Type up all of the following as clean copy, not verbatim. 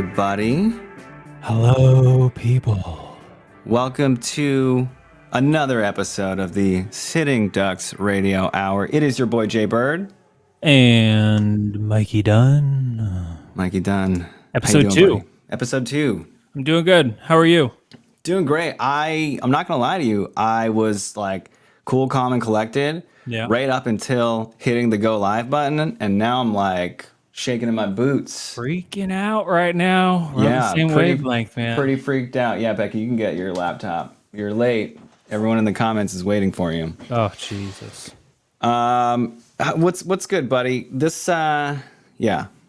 everybody. Hello, people. Welcome to another episode of the Sitting Ducks Radio Hour. It is your boy Jbird. And Mikey Dunn. Mikey Dunn. Episode How you doing, 2. buddy? Episode 2. I'm doing good. How are you? Doing great. I'm not going to lie to you. I was like cool, calm, and collected right up until hitting the go live button. And now I'm like shaking in my boots. Freaking out right now. We're on the same wavelength, man. Pretty freaked out. Yeah, Becky, you can get your laptop. You're late. Everyone in the comments is waiting for you. Oh, Jesus. What's good, buddy? I'll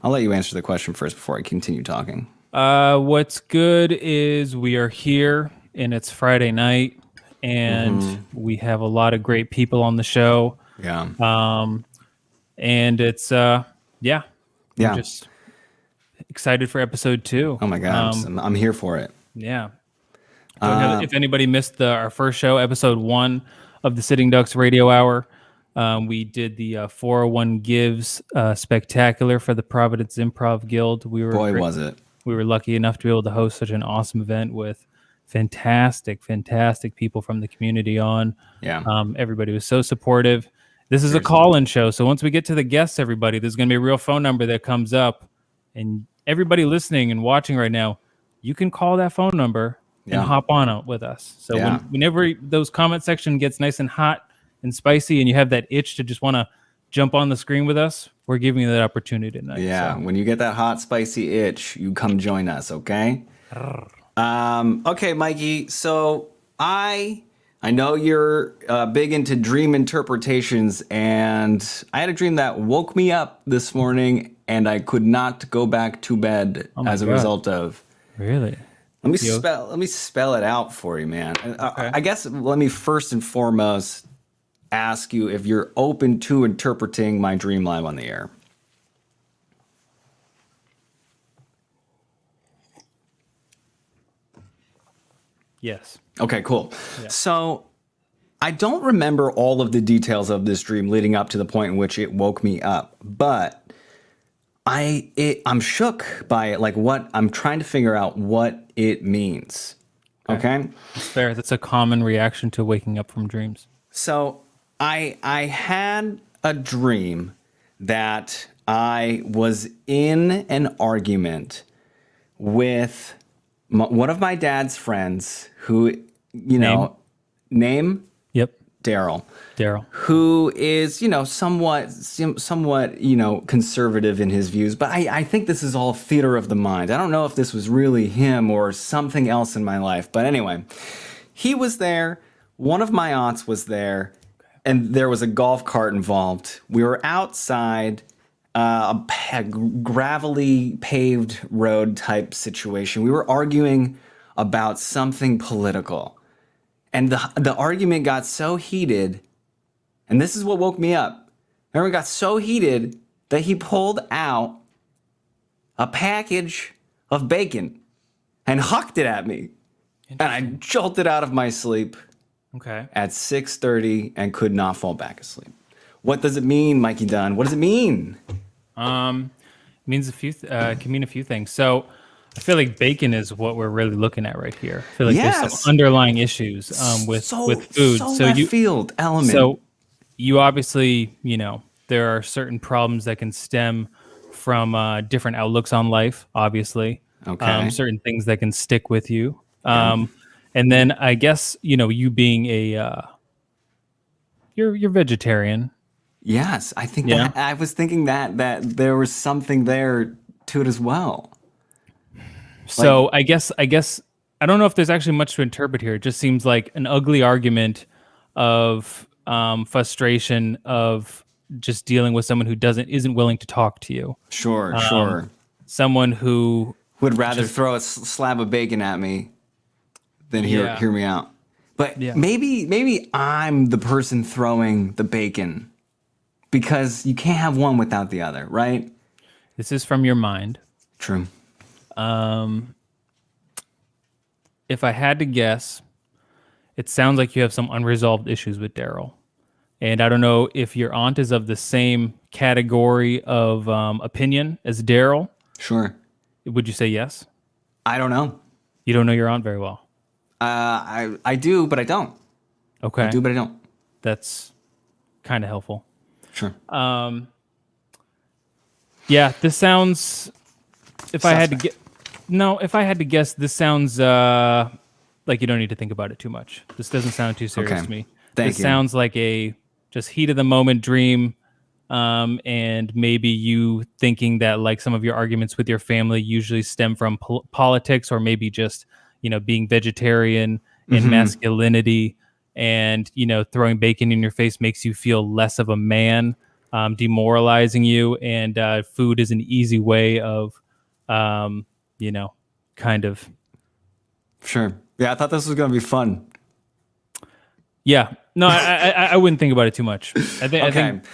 let you answer the question first before I continue talking. What's good is we are here and it's Friday night and we have a lot of great people on the show. Yeah. And it's I'm just excited for episode 2. Oh my God, I'm here for it. Yeah. If anybody missed our first show, episode 1 of the Sitting Ducks Radio Hour, we did the 401 Gives spectacular for the Providence Improv Guild. Was it. We were lucky enough to be able to host such an awesome event with fantastic people from the community on. Yeah. Everybody was so supportive. This is a call-in show, so once we get to the guests, everybody, there's going to be a real phone number that comes up, and everybody listening and watching right now, you can call that phone number and hop on out with us. So whenever those comment section gets nice and hot and spicy, and you have that itch to just want to jump on the screen with us, we're giving you that opportunity tonight. Yeah, when you get that hot, spicy itch, you come join us, okay? Okay, Mikey, so I know you're big into dream interpretations, and I had a dream that woke me up this morning, and I could not go back to bed as a result of. Really? Let me spell it out for you, man. Okay. I guess let me first and foremost ask you if you're open to interpreting my dream live on the air. Yes. Okay, cool. Yeah. So I don't remember all of the details of this dream leading up to the point in which it woke me up, but I'm shook by it. Like I'm trying to figure out what it means. Okay. That's fair. That's a common reaction to waking up from dreams. So I had a dream that I was in an argument with one of my dad's friends who, name? Yep. Daryl. Who is, somewhat, conservative in his views. But I think this is all theater of the mind. I don't know if this was really him or something else in my life. But anyway, he was there. One of my aunts was there. And there was a golf cart involved. We were outside a gravelly paved road type situation. We were arguing about something political. And the argument got so heated, and this is what woke me up. Remember, it got so heated that he pulled out a package of bacon and hucked it at me. And I jolted out of my sleep. Okay. At 6:30 and could not fall back asleep. What does it mean, Mikey Dunn? What does it mean? It means can mean a few things. So I feel like bacon is what we're really looking at right here. I feel like there's some underlying issues with food. So field element. So you obviously, there are certain problems that can stem from different outlooks on life, obviously. Okay. Certain things that can stick with you. And then I guess, you being you're vegetarian. Yes, I think that I was thinking that there was something there to it as well. So I guess I don't know if there's actually much to interpret here. It just seems like an ugly argument of frustration of just dealing with someone who isn't willing to talk to you. Sure. Someone who would rather throw a slab of bacon at me than hear me out. But maybe I'm the person throwing the bacon because you can't have one without the other, right? This is from your mind. True. If I had to guess, it sounds like you have some unresolved issues with Daryl. And I don't know if your aunt is of the same category of opinion as Daryl. Sure. Would you say yes? I don't know. You don't know your aunt very well. I do, but I don't. Okay. I do, but I don't. That's kind of helpful. Sure. Yeah, this sounds. If I had to Suspect. if I had to guess, this sounds like you don't need to think about it too much. This doesn't sound too serious Okay. to me. Thank This you. sounds like a just heat of the moment dream, and maybe you thinking that like some of your arguments with your family usually stem from politics, or maybe just being vegetarian and masculinity, and throwing bacon in your face makes you feel less of a man, demoralizing you, and food is an easy way of you know, kind of. Sure. Yeah, I thought this was going to be fun. Yeah, no, I wouldn't think about it too much. Okay. I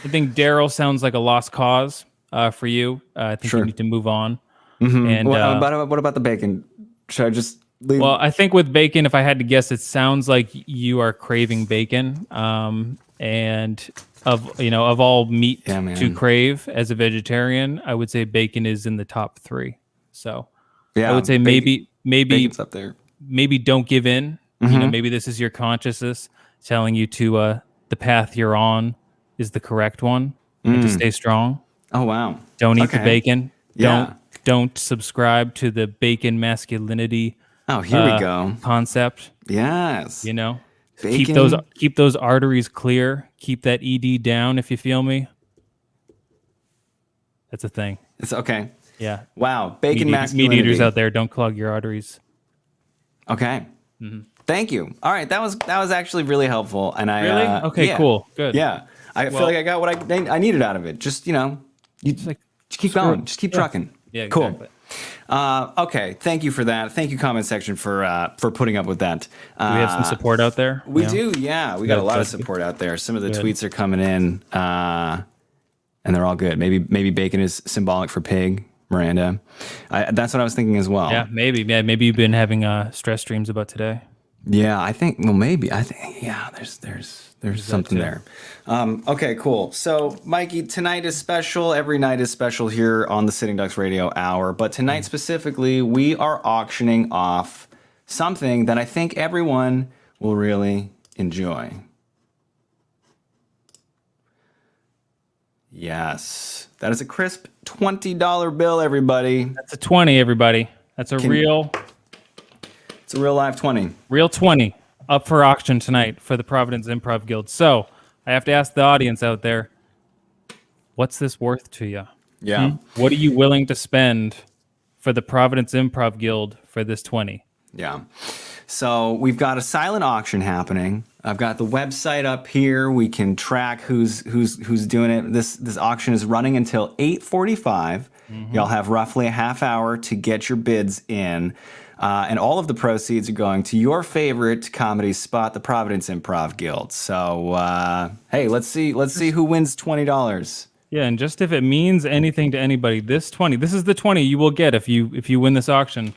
think Daryl sounds like a lost cause for you. I think you Sure. need to move on. And What about the bacon? Should I just leave? well, I think with bacon, if I had to guess, it sounds like you are craving bacon. And of all meat Yeah, man. to crave as a vegetarian, I would say bacon is in the top 3. So Yeah, I would say maybe bacon's up there. maybe don't give in. Maybe this is your consciousness telling you to the path you're on is the correct one, and to stay strong. Oh, wow. Don't eat the Okay. bacon. Yeah. Don't subscribe to the bacon masculinity Oh, here we go. concept. Yes. Bacon. Keep those arteries clear. Keep that ED down, if you feel me. That's a thing. It's okay. Yeah. Wow. Bacon Meat masculinity. eaters out there, don't clog your arteries. Okay. Thank you. All right. That was actually really helpful. And I Really? Okay, yeah. cool. Good. Yeah. I feel Well- like I got what I needed out of it. Just, you like, just keep screw going. it. Just keep Yeah. trucking. Yeah, Cool. exactly. Okay. Thank you for that. Thank you, comment section, for putting up with that. Do we have some support out there? We Yeah. do, yeah. We got a lot of Good. support out there. Some of the Good. tweets are coming in, and they're all good. Maybe bacon is symbolic for pig, Miranda. That's what I was thinking as well. Yeah, maybe. Yeah, maybe you've been having stress dreams about today. Yeah, I think. Well, maybe. I think. Yeah, there's something too. there. Okay, cool. So, Mikey, tonight is special. Every night is special here on the Sitting Ducks Radio Hour. But tonight specifically, we are auctioning off something that I think everyone will really enjoy. Yes, that is a crisp $20 bill, everybody. That's a 20, everybody. That's a real It's a real live 20. 20 up for auction tonight for the Providence Improv Guild. So I have to ask the audience out there, what's this worth to you? Yeah. What are you willing to spend for the Providence Improv Guild for this 20? Yeah. So we've got a silent auction happening. I've got the website up here. We can track who's doing it. This auction is running until 8:45. Y'all have roughly a half hour to get your bids in. And all of the proceeds are going to your favorite comedy spot, the Providence Improv Guild. So hey, let's see who wins $20. Yeah, and just if it means anything to anybody, this is the 20 you will get if you win this auction.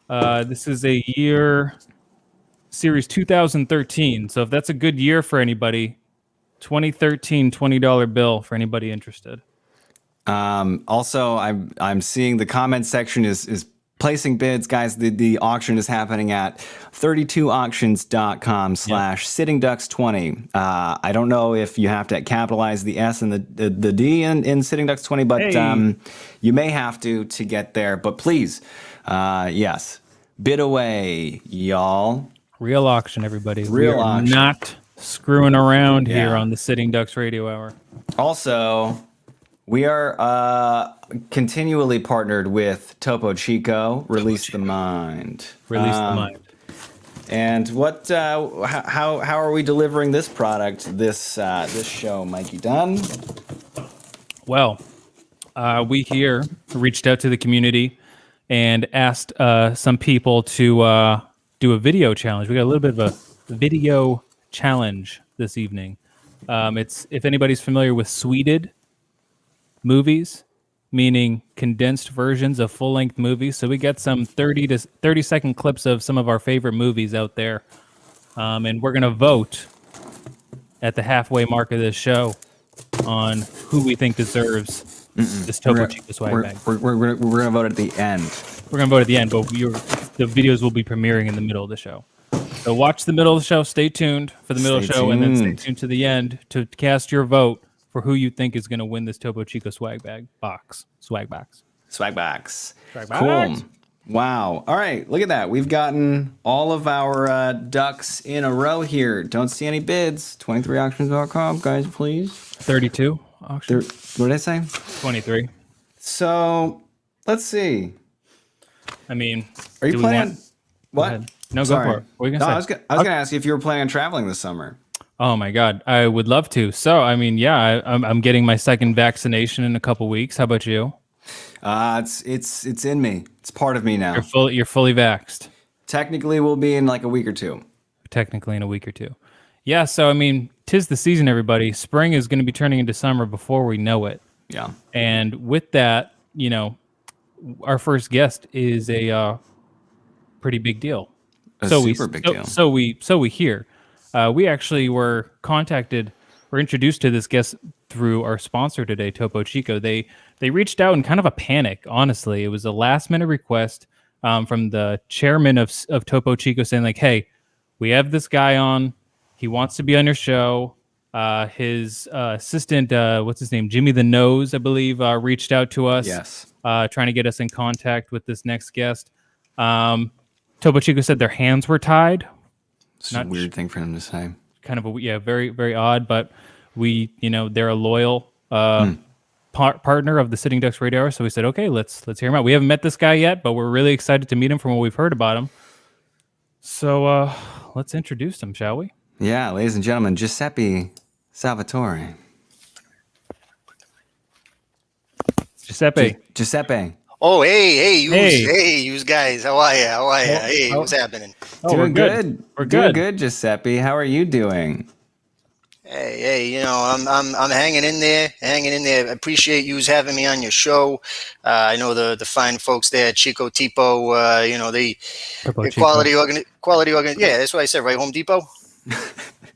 This is a year series 2013. So if that's a good year for anybody, 2013 $20 bill for anybody interested. Also, I'm seeing the comment section is placing bids, guys. The auction is happening at 32auctions.com/sittingducks20. I don't know if you have to capitalize the S and the D in Sitting Ducks 20, but Hey. you may have to get there. But please, yes, bid away, y'all. Real auction, everybody. Real we are auction. not screwing around here Yeah. on the Sitting Ducks Radio Hour. Also, we are continually partnered with Topo Chico. Release the Mind. Release the mind. And what? How are we delivering this product? This show, Mikey Dunn. Well, we here reached out to the community and asked some people to do a video challenge. We got a little bit of a video challenge this evening. It's if anybody's familiar with Sweeted movies, meaning condensed versions of full-length movies. So we got some 30-second clips of some of our favorite movies out there, and we're gonna vote at the halfway mark of this show on who we think deserves this Topo Chico swag bag. We're gonna vote at the end. We're gonna vote at the end, but the videos will be premiering in the middle of the show. So watch the middle of the show. Stay tuned for the middle of the show, and then stay tuned to the end to cast your vote for who you think is going to win this Topo Chico swag box. Cool. Wow. All right. Look at that. We've gotten all of our ducks in a row here. Don't see any bids. 23auctions.com, guys, please. 32 auctions. What did I say? 23. So let's see. I mean, are you planning? What? No, go for it. What are you gonna say? I was gonna ask you if you were planning on traveling this summer. Oh my God, I would love to. So, I mean, yeah, I'm getting my second vaccination in a couple weeks. How about you? It's in me. It's part of me now. You're fully vaxxed. Technically, we'll be in like a week or two. Technically, in a week or two. Yeah. So, I mean, 'tis the season, everybody. Spring is going to be turning into summer before we know it. Yeah. And with that, you know, our first guest is a pretty big deal. Super big deal. So we hear. We actually were introduced to this guest through our sponsor today, Topo Chico. They reached out in kind of a panic, honestly. It was a last minute request from the chairman of Topo Chico saying like, hey, we have this guy on. He wants to be on your show. His assistant, what's his name? Jimmy the Nose, I believe, reached out to us. Yes. Trying to get us in contact with this next guest. Topo Chico said their hands were tied. It's a weird thing for him to say. Kind of very, very odd, but they're a loyal partner of the Sitting Ducks Radio Hour, so we said, okay, let's hear him out. We haven't met this guy yet, but we're really excited to meet him from what we've heard about him. So let's introduce him, shall we? Yeah, ladies and gentlemen, Giuseppe Salvatore. Giuseppe. Oh, hey, you guys. How are you? Hey, what's happening? Oh, doing good. We're doing good, Giuseppe. How are you doing? Hey, I'm hanging in there. I appreciate you having me on your show. I know the fine folks there at Chico Tipo, the quality organ. Yeah, that's what I said, right? Home Depot?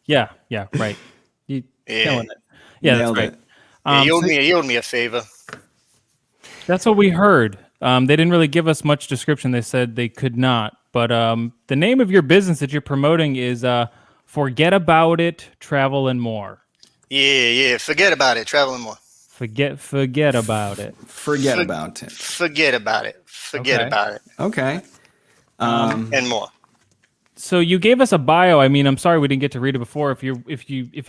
Yeah, right. Yeah, that's right. You owed me a favor. That's what we heard. They didn't really give us much description. They said they could not. But the name of your business that you're promoting is Forget About It, Travel and More. Yeah. Forget about it. Travel and more. Forget about it. Forget about it. Forget about it. Forget about it. Okay. And more. So you gave us a bio. I mean, I'm sorry we didn't get to read it before. If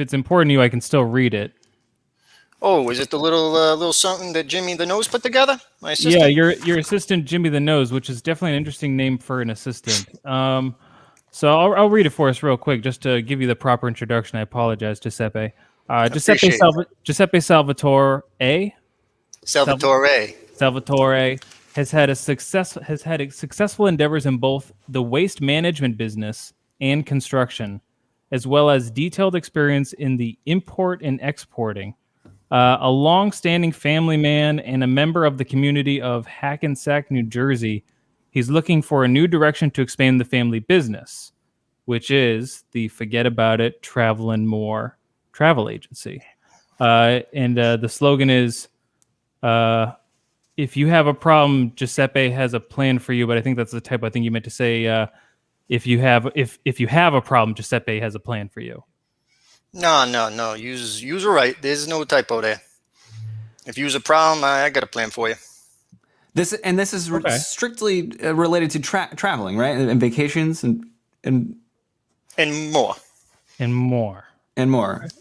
it's important to you, I can still read it. Oh, is it the little something that Jimmy the Nose put together? My assistant? Yeah, your assistant Jimmy the Nose, which is definitely an interesting name for an assistant. So I'll read it for us real quick, just to give you the proper introduction. I apologize, Giuseppe. Giuseppe Salvatore has had successful endeavors in both the waste management business and construction, as well as detailed experience in the import and exporting. A long-standing family man and a member of the community of Hackensack, New Jersey, he's looking for a new direction to expand the family business, which is the Forget About It, Travel and More travel agency. And the slogan is, if you have a problem, Giuseppe has a plan for you. But I think that's the type of thing you meant to say. If you have a problem, Giuseppe has a plan for you. No. You're right. There's no typo there. If you's a problem, I got a plan for you. This is strictly related to traveling, right? And vacations and more. And more.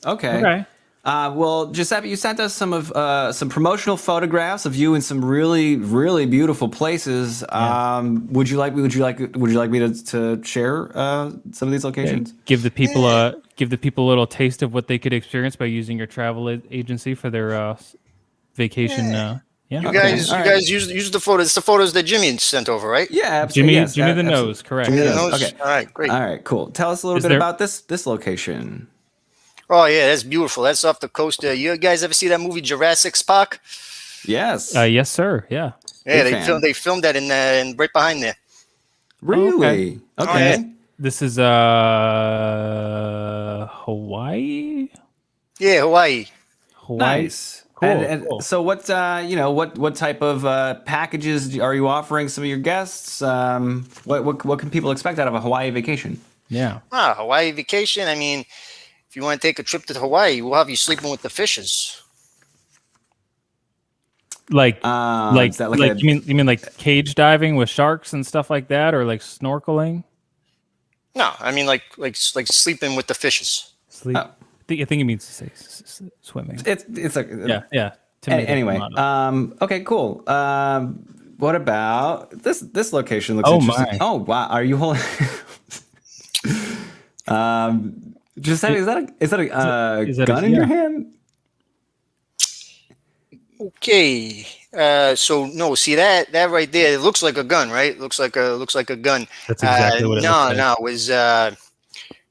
Okay. Well, Giuseppe, you sent us some promotional photographs of you in some really, really beautiful places. Yeah. Would you like me to share some of these locations? Yeah. Give the people a little taste of what they could experience by using your travel agency for their vacation. Yeah. You guys use the photos. It's the photos that Jimmy sent over, right? Yeah, absolutely. Jimmy the Nose, correct. Jimmy the Nose. Okay. All right, great. All right, cool. Tell us a little bit about this location. Oh yeah, that's beautiful. That's off the coast. You guys ever see that movie Jurassic Park? Yes. Yes, sir. Yeah. Yeah, they filmed that in right behind there. Really? Okay. Okay. Yeah. This is Hawaii. Yeah, Hawaii. Nice. Cool. And cool. so what what type of packages are you offering some of your guests? What can people expect out of a Hawaii vacation? Yeah. Hawaii vacation. I mean, if you want to take a trip to Hawaii, we'll have you sleeping with the fishes. Like Is that like a you mean like cage diving with sharks and stuff like that, or like snorkeling? No, I mean like sleeping with the fishes. Sleep. I think it means to say swimming. it's like Yeah. To me, anyway, okay, cool. What about this location? Looks Oh, interesting. my. Oh wow, are you holding? Giuseppe, is that a gun in your hand? Okay. So no, see that right there. It looks like a gun, right? Looks like a gun. That's exactly what it looks like. No,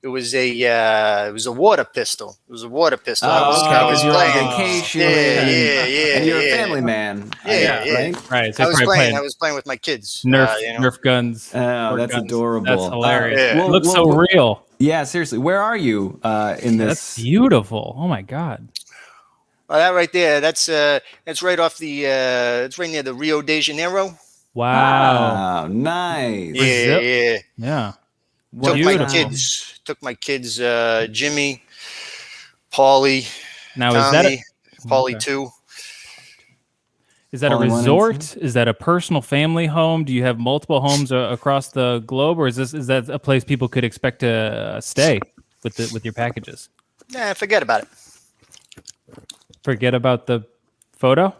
it was a water pistol. It was a water pistol. Oh, I was because you're playing. on vacation. Yeah. And you're a family man. Yeah. Right. So I was probably playing. I was playing with my kids. Nerf guns. Oh, that's guns. adorable. That's hilarious. Yeah. It looks so real. Yeah, seriously. Where are you in this? That's beautiful. Oh my god. Oh, that right there. That's right off the. It's right near the Rio de Janeiro. Wow. Wow, nice. Yeah. Took my kids. Jimmy, Paulie, Now Tommy, Paulie too. Is that a Paulie 1 and resort? Is that a personal family home? Do you have multiple homes across the globe, or is that a place people could expect to stay with your packages? Nah, forget about it. Forget about the photo.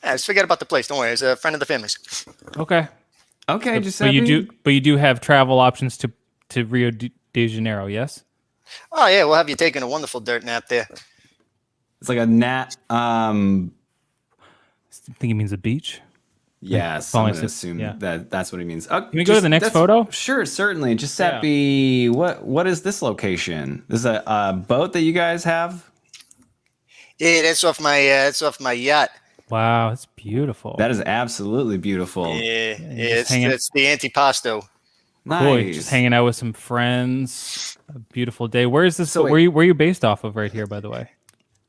Yeah, just forget about the place. Don't worry. It's a friend of the family's. Okay. Okay, But Giuseppe. you do have travel options to Rio de Janeiro, yes? Oh yeah, we'll have you taking a wonderful dirt nap there. It's like a gnat. I think it means a beach. Yes, I'm gonna assume that's what he means. Can we go to the next photo? Sure, certainly. Giuseppe, what is this location? This is a boat that you guys have? Yeah, that's off my yacht. Wow, it's beautiful. That is absolutely beautiful. Yeah, it's the antipasto. Nice. Cool. You're just hanging out with some friends. A beautiful day. Where is this? So where are you based off of right here, by the way?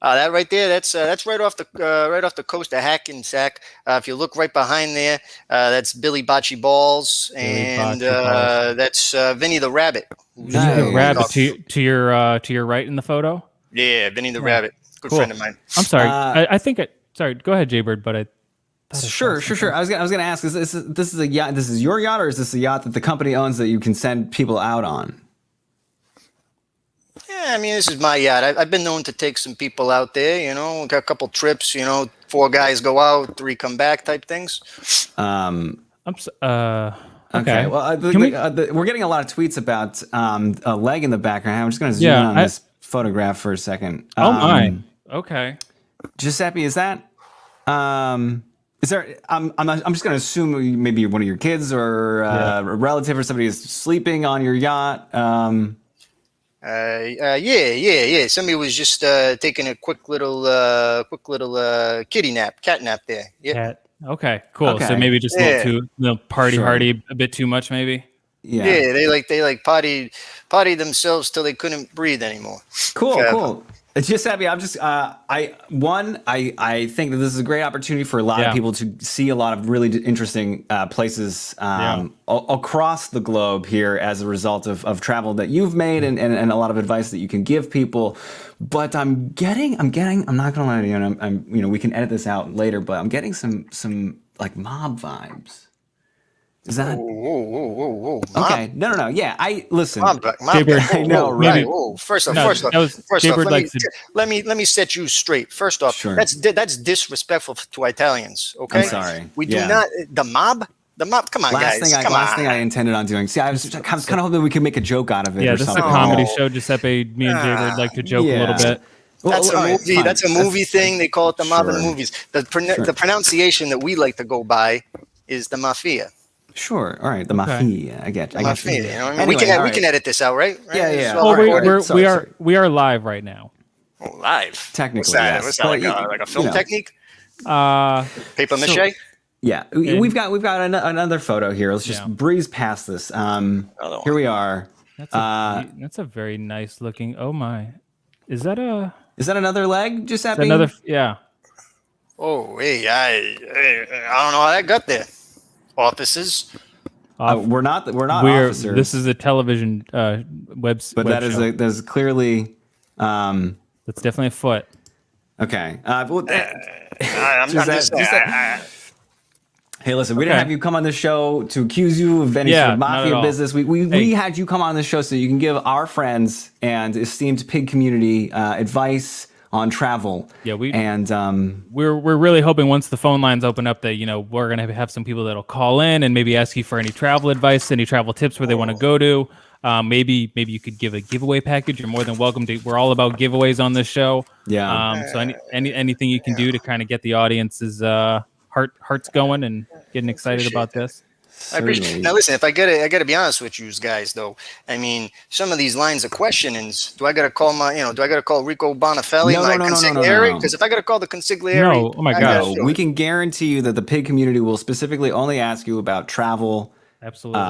That right there, that's right off the coast of Hackensack. If you look right behind there, that's Billy Bocce Balls, and that's Vinny the Rabbit. Nice. The rabbit to your right in the photo. Yeah, Vinny the Rabbit, good friend of mine. I'm sorry. I think sorry. Go ahead, Jbird. But I. Sure. I was gonna ask: this is a yacht? This is your yacht, or is this a yacht that the company owns that you can send people out on? Yeah, I mean, this is my yacht. I've been known to take some people out there. You know, got a couple trips. You know, 4 guys go out, 3 come back, type things. Okay. Well, we're getting a lot of tweets about a leg in the background. I'm just gonna zoom in on this photograph for a second. Oh my. Okay. Giuseppe, is that? Is there? I'm just going to assume maybe one of your kids or a relative or somebody is sleeping on your yacht. Yeah. Somebody was just taking a quick little cat nap there. Yeah. Cat. Okay. Cool. Okay. So maybe just a little too hardy a bit too much, maybe. Yeah. Yeah. They potty themselves till they couldn't breathe anymore. Cool. It's just Giuseppe, I'm just I think that this is a great opportunity for a lot of people to see a lot of really interesting places across the globe here as a result of travel that you've made and a lot of advice that you can give people. But I'm not gonna lie to you, and I'm we can edit this out later, but I'm getting some like mob vibes. Is that Whoa. okay? No. Yeah, listen. Jbird, I know, right? Whoa. First off, let me set you straight. First off, that's disrespectful to Italians. Okay, I'm sorry. We do not the mob. Come on, guys. Last thing I intended on doing. See, I was kind of hoping we could make a joke out of it. Yeah, or this something. is a comedy show. Giuseppe, me and Jbird like to joke a little bit. That's a movie. That's a movie thing. They call it the mob in movies. The pronunciation that we like to go by is the mafia. Sure. All right. The mafia. I get you. You know what I mean? Anyway, we can edit this out, right? Yeah. Well, we are live right now. Oh, live. Technically, what's that? yes. What's that like a film technique? Paper mache. So, yeah, we've got another photo here. Let's just breeze past this. Here we are. That's a very nice looking. Oh my, is that another leg, Giuseppe? Another, yeah. Oh, hey, I don't know how that got there. Offices. We're not officers. This is a television web but web that is show. there's clearly That's definitely a foot. okay. I'm just saying. Hey, listen, we didn't Okay. have you come on the show to accuse you of any Yeah, sort of not at mafia all. business. We Hey. had you come on the show so you can give our friends and esteemed pig community advice on travel. Yeah, we're we're really hoping once the phone lines open up that we're gonna have some people that'll call in and maybe ask you for any travel advice, any travel tips where they want to go to. Maybe you could give a giveaway package. You're more than welcome to. We're all about giveaways on this show. Yeah. So anything you can do to kind of get the audience's hearts going and getting excited Appreciate about that. this. I appreciate. Now, listen. If I gotta be honest with you guys, though. I mean, some of these lines of questionings. Do I gotta call Do I gotta call Rico Bonifelli, my consigliere? Because if I gotta call the consigliere, no, oh my gosh, we can guarantee you that the pig community will specifically only ask you about travel. Absolutely.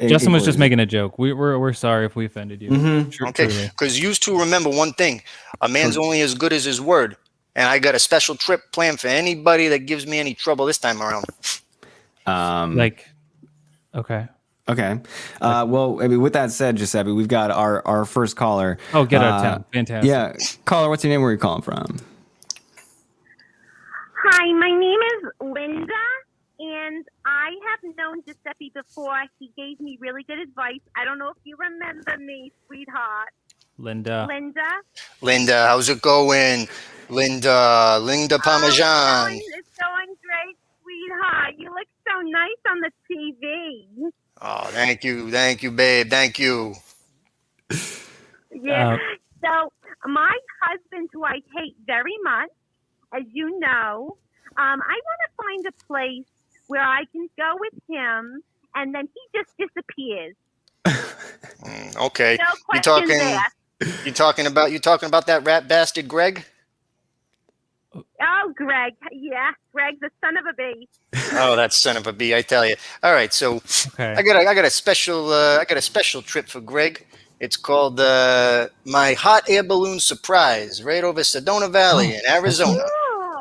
Justin was just making a joke. We're sorry if we offended you. Mm-hmm. Okay, because you two remember one thing: a man's only as good as his word. And I got a special trip planned for anybody that gives me any trouble this time around. Okay. Well, I mean, with that said, Giuseppe, we've got our first caller. Oh, get out of town. Fantastic. Yeah, caller, what's your name? Where are you calling from? Hi, my name is Linda, and I have known Giuseppe before. He gave me really good advice. I don't know if you remember me, sweetheart. Linda, how's it going? Linda Parmesan. It's going great, sweetheart. You look so nice on the TV. Oh, thank you, babe, thank you. Yeah. So my husband, who I hate very much, as you know, I want to find a place where I can go with him, and then he just disappears. Okay. No questions asked. You talking about that rat bastard Greg? Oh, Greg. Yeah, Greg, the son of a bee. Oh, that son of a bee, I tell you. All right, so I got a special trip for Greg. It's called my hot air balloon surprise right over Sedona Valley in Arizona.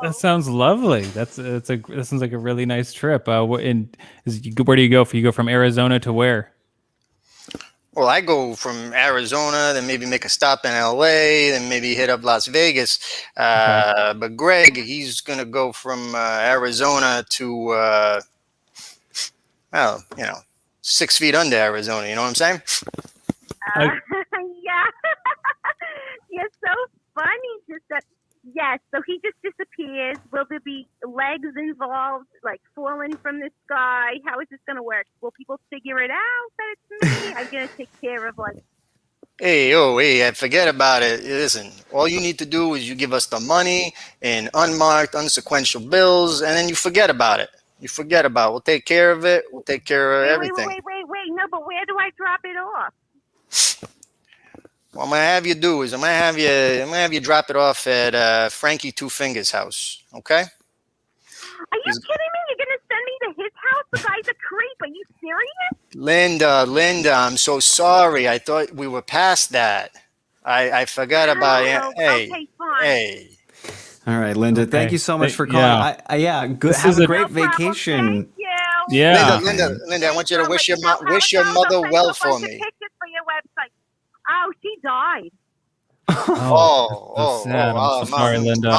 that sounds lovely. That sounds like a really nice trip. Where do you go? You go from Arizona to where? Well, I go from Arizona, then maybe make a stop in LA, then maybe hit up Las Vegas. But Greg, he's going to go from Arizona to, 6 feet under Arizona. You know what I'm saying? Yeah. You're so funny. Yes, so he just disappears. Will there be legs involved, like falling from the sky? How is this going to work? Will people figure it out that it's me? I'm going to take care of Hey, forget about it. Listen, all you need to do is you give us the money in unmarked, unsequential bills, and then you forget about it. We'll take care of it. We'll take care of everything. Wait. No, but where do I drop it off? What I'm gonna have you do is I'm gonna have you drop it off at Frankie Two Fingers' house. Okay? Are you kidding me? You're gonna send me to his house? The guy's a creep. Are you serious? Linda, I'm so sorry. I thought we were past that. I forgot about it. Okay, fine. Hey. All right, Linda. Thank you so much for calling. Good. Have a great vacation. Thank you. Yeah. Linda, I want you to wish your mother well for me. Pictures for your website. Oh, she died. Oh, sad. I'm so sorry, Linda.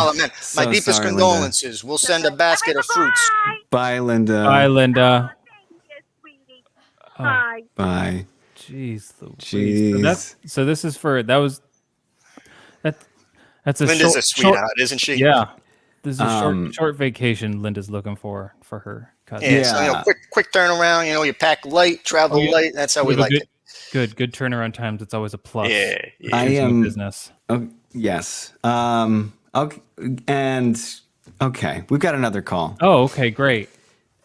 My deepest condolences. Linda. We'll send a basket of fruits. Bye, Linda. Bye, Linda. Oh, thank you, sweetie. Bye. Bye. Jeez. So this is for that's a Linda's a sweetheart, isn't she? Yeah. This is a short vacation Linda's looking for her cousin. Yeah. So, quick turnaround. You pack light, travel light. That's how we like it. Good turnaround times. It's always a plus. Yeah. I am business. Yes. Okay. And we've got another call. Oh, okay, great.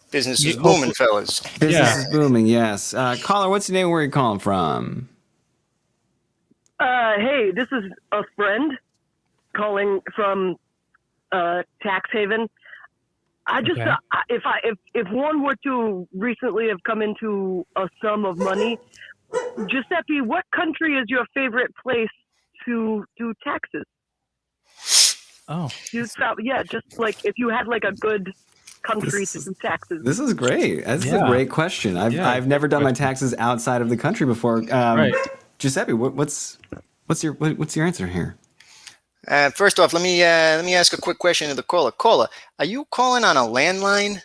Business is booming, fellas. Business is booming. Yes. Caller, what's your name? Where are you calling from? Hey, this is a friend calling from tax haven. I just if one were to recently have come into a sum of money. Giuseppe, what country is your favorite place to do taxes? Oh, Yeah, just like if you had like a good country to do taxes. This is great. This is a great question. I've never done my taxes outside of the country before. Right. Giuseppe, what's your answer here? First off, let me ask a quick question to the caller. Caller, are you calling on a landline?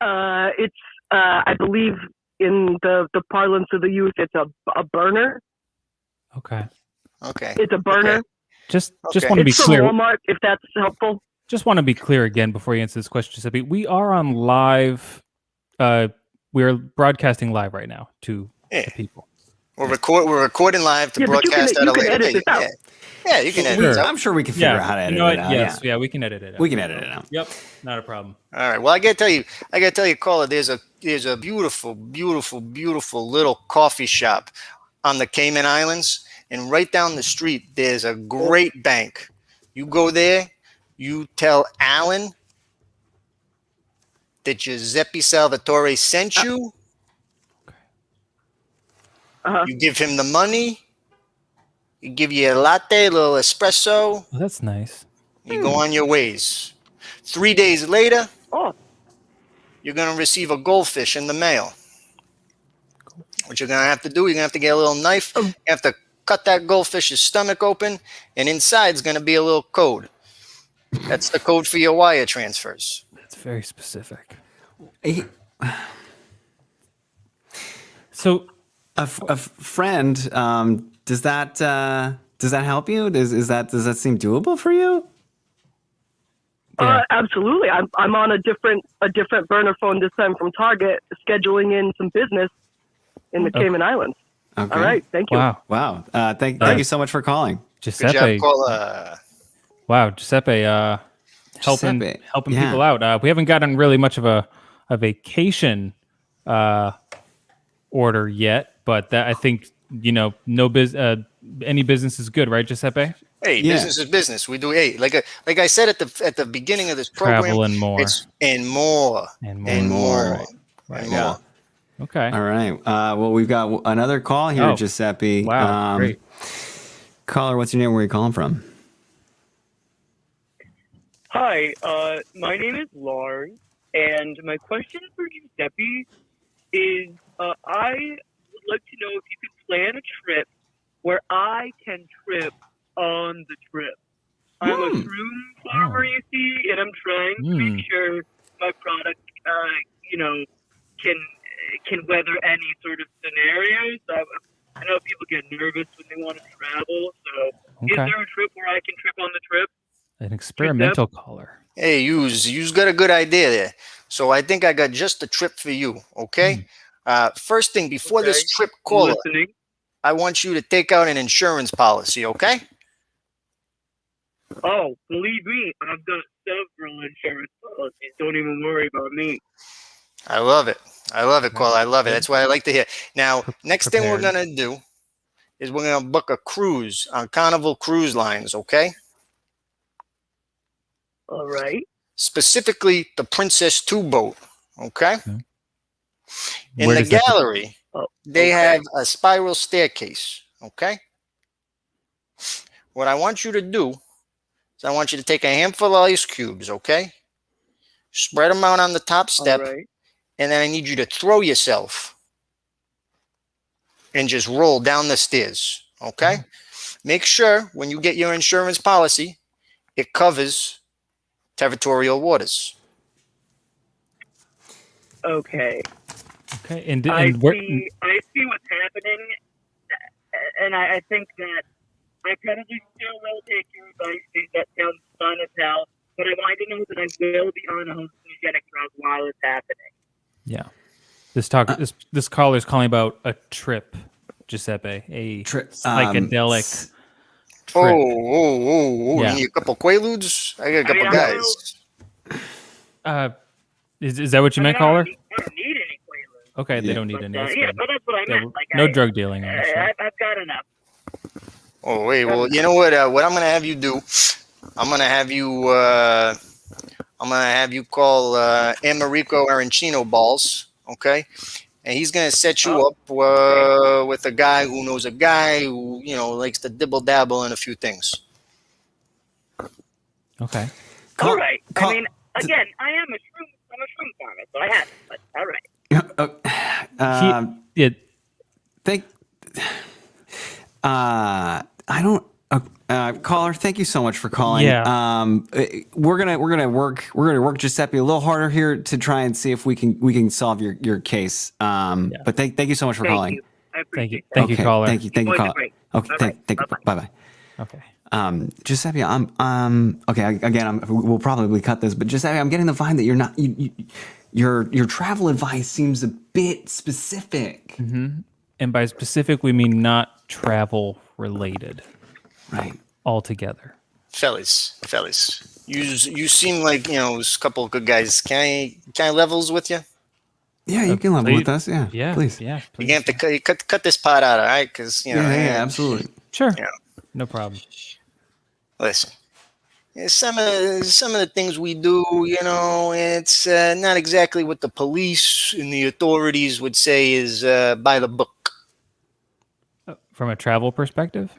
It's I believe in the parlance of the youth, it's a burner. Okay. Okay. It's a burner. Okay. Just want to be It's clear. from Walmart, if that's helpful. Just want to be clear again before you answer this question, Giuseppe. We are on live. We're broadcasting live right now to the people. We're recording live to broadcast you can edit it out. Yeah, you can edit it out. I'm sure we can figure out how to edit it out. Yes, yeah, we can edit it out. We can edit it out. Yep, not a problem. All right. Well, I gotta tell you, caller, there's a beautiful, beautiful, beautiful little coffee shop on the Cayman Islands, and right down the street there's a great bank. You go there, you tell Alan that Giuseppe Salvatore sent you. You give him the money. He give you a latte, a little espresso. Well, that's nice. You go on your ways. 3 days later, you're going to receive a goldfish in the mail. What you're going to have to do, you're going to have to get a little knife. You have to cut that goldfish's stomach open, and inside is going to be a little code. That's the code for your wire transfers. That's very specific. So, a friend, does that help you? Does that seem doable for you? Yeah. Absolutely. I'm on a different burner phone this time from Target, scheduling in some business in the Cayman Islands. Okay. All right. Thank you. Wow. Thank you so much for calling. Giuseppe. Good job, caller. Wow, Giuseppe, helping people out. We haven't gotten really much of a vacation order yet, but I think any business is good, right, Giuseppe? Hey, business is business. We do like I said at the beginning of this program. Travel and more. It's and more. Right. Yeah. Okay. All right. Well, we've got another call here, Giuseppe. Wow. Great. Caller, what's your name? Where are you calling from? Hi, my name is Lars, and my question for Giuseppe is, I would like to know if you could plan a trip where I can trip on the trip. I'm a shroom farmer, you see, and I'm trying to make sure my product, can weather any sort of scenarios. I know people get nervous when they want to travel, so is there a trip where I can trip on the trip? An experimental caller. Hey, you's got a good idea there. So I think I got just the trip for you. Okay. First thing before this trip, caller, I want you to take out an insurance policy. Okay. Oh, believe me, I've got several insurance policies. Don't even worry about me. I love it, caller. I love it. That's what I like to hear. Now, next thing we're gonna do is we're gonna book a cruise on Carnival Cruise Lines. Okay. All right. Specifically, the Princess 2 boat. Okay. In the gallery, they have a spiral staircase. Okay. What I want you to do is I want you to take a handful of ice cubes. Okay. Spread them out on the top step. And then I need you to throw yourself and just roll down the stairs. Okay. Make sure when you get your insurance policy, it covers territorial waters. Okay. And I see what's happening, and I think that I probably still will take your advice. That sounds fun as hell, but I want to know that I will be on a hallucinogenic drug while it's happening. Yeah. This caller is calling about a trip, Giuseppe. A psychedelic trip. Oh. You need a couple Quaaludes? I got a couple guys. Is that what you meant, caller? I don't need any Quaaludes. Okay, they don't need any. But that's what I meant. No drug dealing. I've got enough. Oh, wait. Well, you know what? What I'm going to have you do, I'm going to have you call Americo Arancino balls, okay? and he's gonna set you up with a guy who knows a guy who likes to dibble dabble in a few things. Okay. All right. I mean, again, I'm a shroom farmer, so I have it. But all right. I don't. Caller, thank you so much for calling. Yeah. We're gonna work Giuseppe a little harder here to try and see if we can solve your case. But thank you so much for calling. You. I appreciate Thank you, caller. Thank you, caller. Great. Okay, thank you. Bye bye. Okay. Giuseppe, okay. Again, we'll probably cut this, but Giuseppe, I'm getting the vibe that you're not. Your travel advice seems a bit specific. Mm-hmm. And by specific, we mean not travel related. Right. Altogether. Fellas, you seem like a couple of good guys. Can I levels with you? Yeah, you can level with us. Yeah, please. Yeah, please. You have to cut this pot out, all right? Because yeah, absolutely. Sure. No problem. Listen, some of the things we do, it's not exactly what the police and the authorities would say is by the book. From a travel perspective?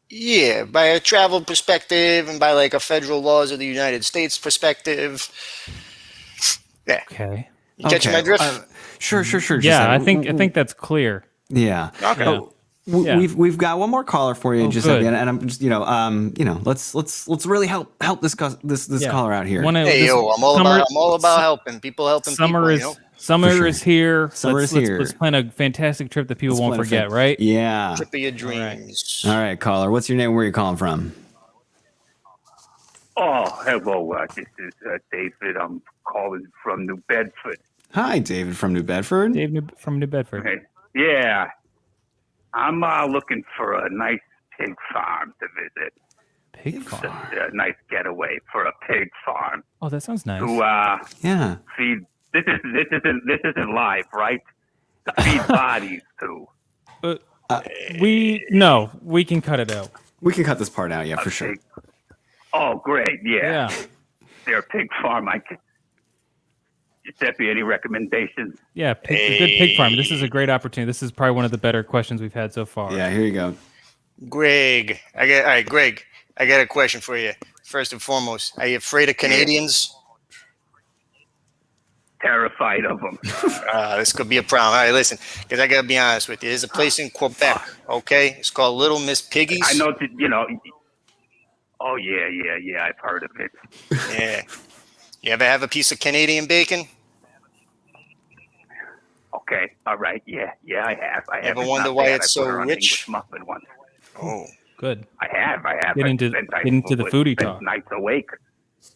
Yeah, by a travel perspective and by like a federal laws of the United States perspective. Yeah. Okay. You catching my drift? Sure. Yeah, I think that's clear. Yeah. Okay. We've got one more caller for you, Giuseppe, good. and I'm just let's really help this caller out here. I'm all about helping people. Summer is here. Let's plan a fantastic trip that people won't forget, right? Yeah. Trip of your dreams. All right, caller. What's your name? Where are you calling from? Oh, hello. This is David. I'm calling from New Bedford. Hi, David from New Bedford. From New Bedford. Okay. Yeah. I'm looking for a nice pig farm to visit. Pig farm? Just a nice getaway for a pig farm. Oh, that sounds nice. Yeah. Feed. This isn't live, right? To feed bodies to. We can cut it out. We can cut this part out, yeah, for sure. Oh, great, yeah. Their pig farm. Giuseppe, any recommendations? Yeah, a good pig farm. This is a great opportunity. This is probably one of the better questions we've had so far. Yeah, here you go. Greg, I got a question for you. First and foremost, are you afraid of Canadians? Terrified of them. This could be a problem. All right, listen, because I got to be honest with you. There's a place in Quebec, okay? It's called Little Miss Piggies. I know, Oh, yeah, I've heard of it. Yeah. You ever have a piece of Canadian bacon? Okay, all right, yeah, I have. Ever wonder why it's so rich? Muffin once. Oh, good. I have. Get into the foodie talk. Nights awake.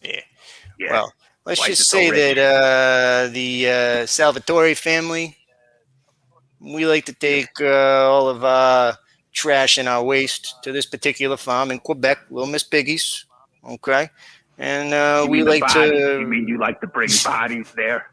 Yeah. Well, let's just say that the Salvatore family, we like to take all of our trash and our waste to this particular farm in Quebec, Little Miss Piggies. Okay, and we like to. You mean you like to bring bodies there?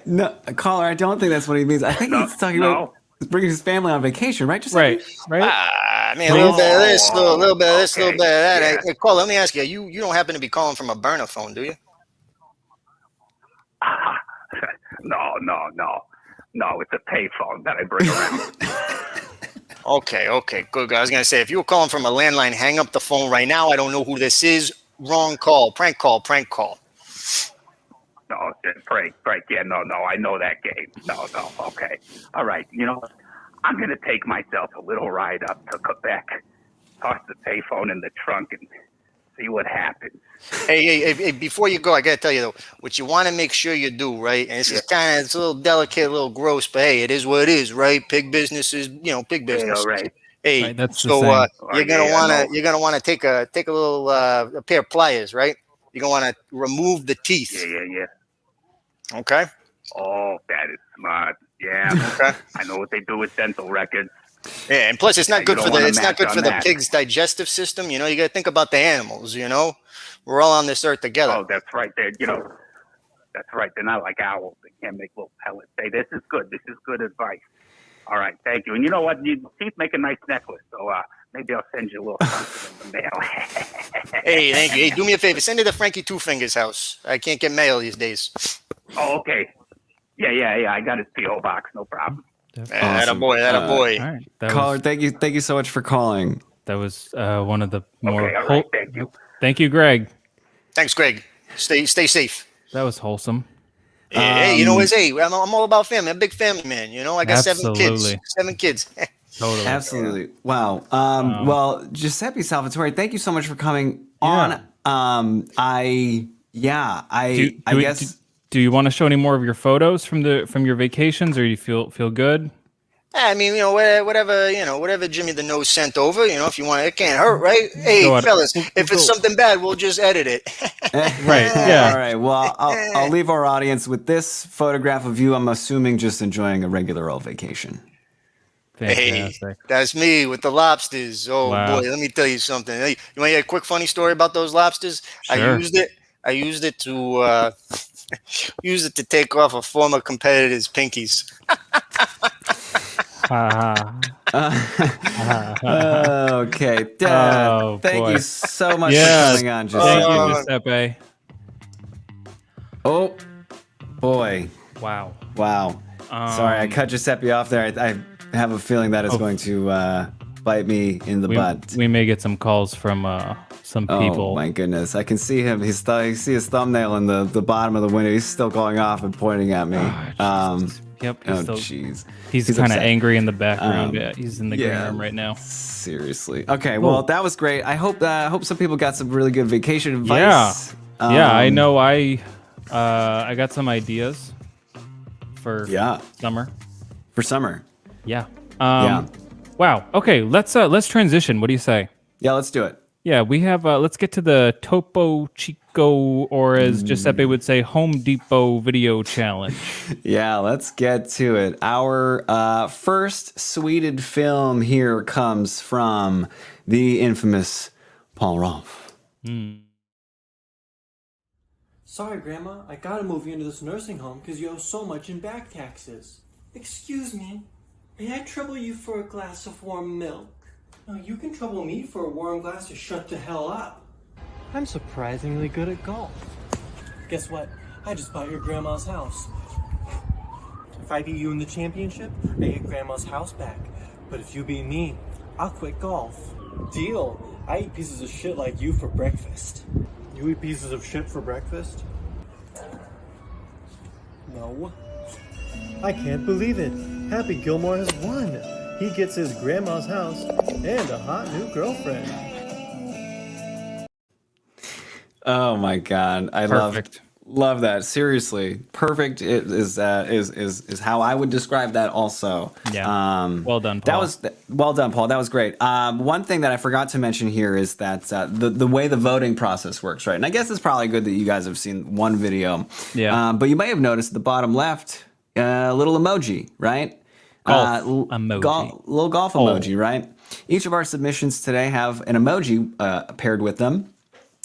No, caller, I don't think that's what he means. I think he's talking about bringing his family on vacation, right? Just right. I mean, a little bit of this, a little bit of this, a little bit of that. Yeah. Hey, Cole, let me ask you, you don't happen to be calling from a burner phone, do you? No, it's a payphone that I bring around. Okay, good. I was going to say, if you were calling from a landline, hang up the phone right now. I don't know who this is. Wrong call. Prank call. No, prank. Yeah, no, I know that game. No, okay. All right, I'm going to take myself a little ride up to Quebec, toss the payphone in the trunk, and see what happens. Hey, before you go, I got to tell you, though, what you want to make sure you do, right, and this is it's a little delicate, a little gross, but hey, it is what it is, right? Pig business is, pig business. Yeah, right. Hey, right, that's so you're gonna want to take a little a pair of pliers, right? You're gonna want to remove the teeth. Yeah. Okay. Oh, that is smart. Yeah. Okay. I know what they do with dental records. Yeah, and plus it's not good for the that. pig's digestive system. You got to think about the animals. We're all on this earth together. Oh, that's right. That's right. They're not like owls. They can't make little pellets. Hey, this is good. This is good advice. All right, thank you. And you know what? Your teeth make a nice necklace. So maybe I'll send you a little something in the mail. Hey, thank you. Hey, do me a favor. Send it to Frankie Two Fingers' house. I can't get mail these days. Oh, okay. Yeah. I got his P.O. box. No problem. Awesome. Attaboy. All right. Caller, thank you so much for calling. That was one of the more. Okay, all right. Thank you. Thank you, Greg. Thanks, Greg. Stay safe. That was wholesome. Yeah, hey, you know what? Hey, I'm all about family. I'm a big family man. You know, I got Absolutely. 7 kids. Totally. Absolutely. Wow. Well, Giuseppe Salvatore, thank you so much for coming on. I guess. Do you want to show any more of your photos from your vacations, or you feel good? I mean, you know, whatever Jimmy the Nose sent over, you know, if you want, it can't hurt, right? Hey, fellas, if it's something bad, we'll just edit it. Right. Yeah. All right. Well, I'll leave our audience with this photograph of you. I'm assuming just enjoying a regular old vacation. Fantastic. Hey, that's me with the lobsters. Oh Wow. boy, let me tell you something. Hey, you want to hear a quick funny story about those lobsters? Sure. I used it to take off a former competitor's pinkies. Okay. Thank you so much for coming on, Giuseppe. Thank you, Giuseppe. Oh, boy. Wow. Sorry, I cut Giuseppe off there. I have a feeling that is going to bite me in the butt. We may get some calls from some people. Oh, my goodness. I can see him. You see his thumbnail in the bottom of the window. He's still going off and pointing at me. Yep. Jeez. He's kind of angry in the background. He's in the green room right now. Seriously. Okay. Well, that was great. I hope some people got some really good vacation advice. Yeah. I know. I got some ideas for summer. For summer. Yeah. Wow. Okay. Let's transition. What do you say? Yeah. Let's do it. Yeah. We have. Let's get to the Topo Chico, or as Giuseppe would say, Home Depot video challenge. Yeah. Let's get to it. Our first tweeted film here comes from the infamous Paul Rolfe. Sorry, Grandma, I gotta move you into this nursing home because you owe so much in back taxes. Excuse me, may I trouble you for a glass of warm milk? No, you can trouble me for a warm glass to shut the hell up. I'm surprisingly good at golf. Guess what? I just bought your grandma's house. If I beat you in the championship, I get grandma's house back. But if you beat me, I'll quit golf. Deal. I eat pieces of shit like you for breakfast. You eat pieces of shit for breakfast? No. I can't believe it. Happy Gilmore has won. He gets his grandma's house and a hot new girlfriend. Oh my God. Perfect. Love that. Seriously. Perfect is how I would describe that also. Yeah. Well done, Paul. Well done, Paul. That was great. One thing that I forgot to mention here is that the way the voting process works, right? And I guess it's probably good that you guys have seen one video. Yeah. But you may have noticed at the bottom left, a little emoji, right? Golf emoji. Little golf emoji, right? Each of our submissions today have an emoji paired with them.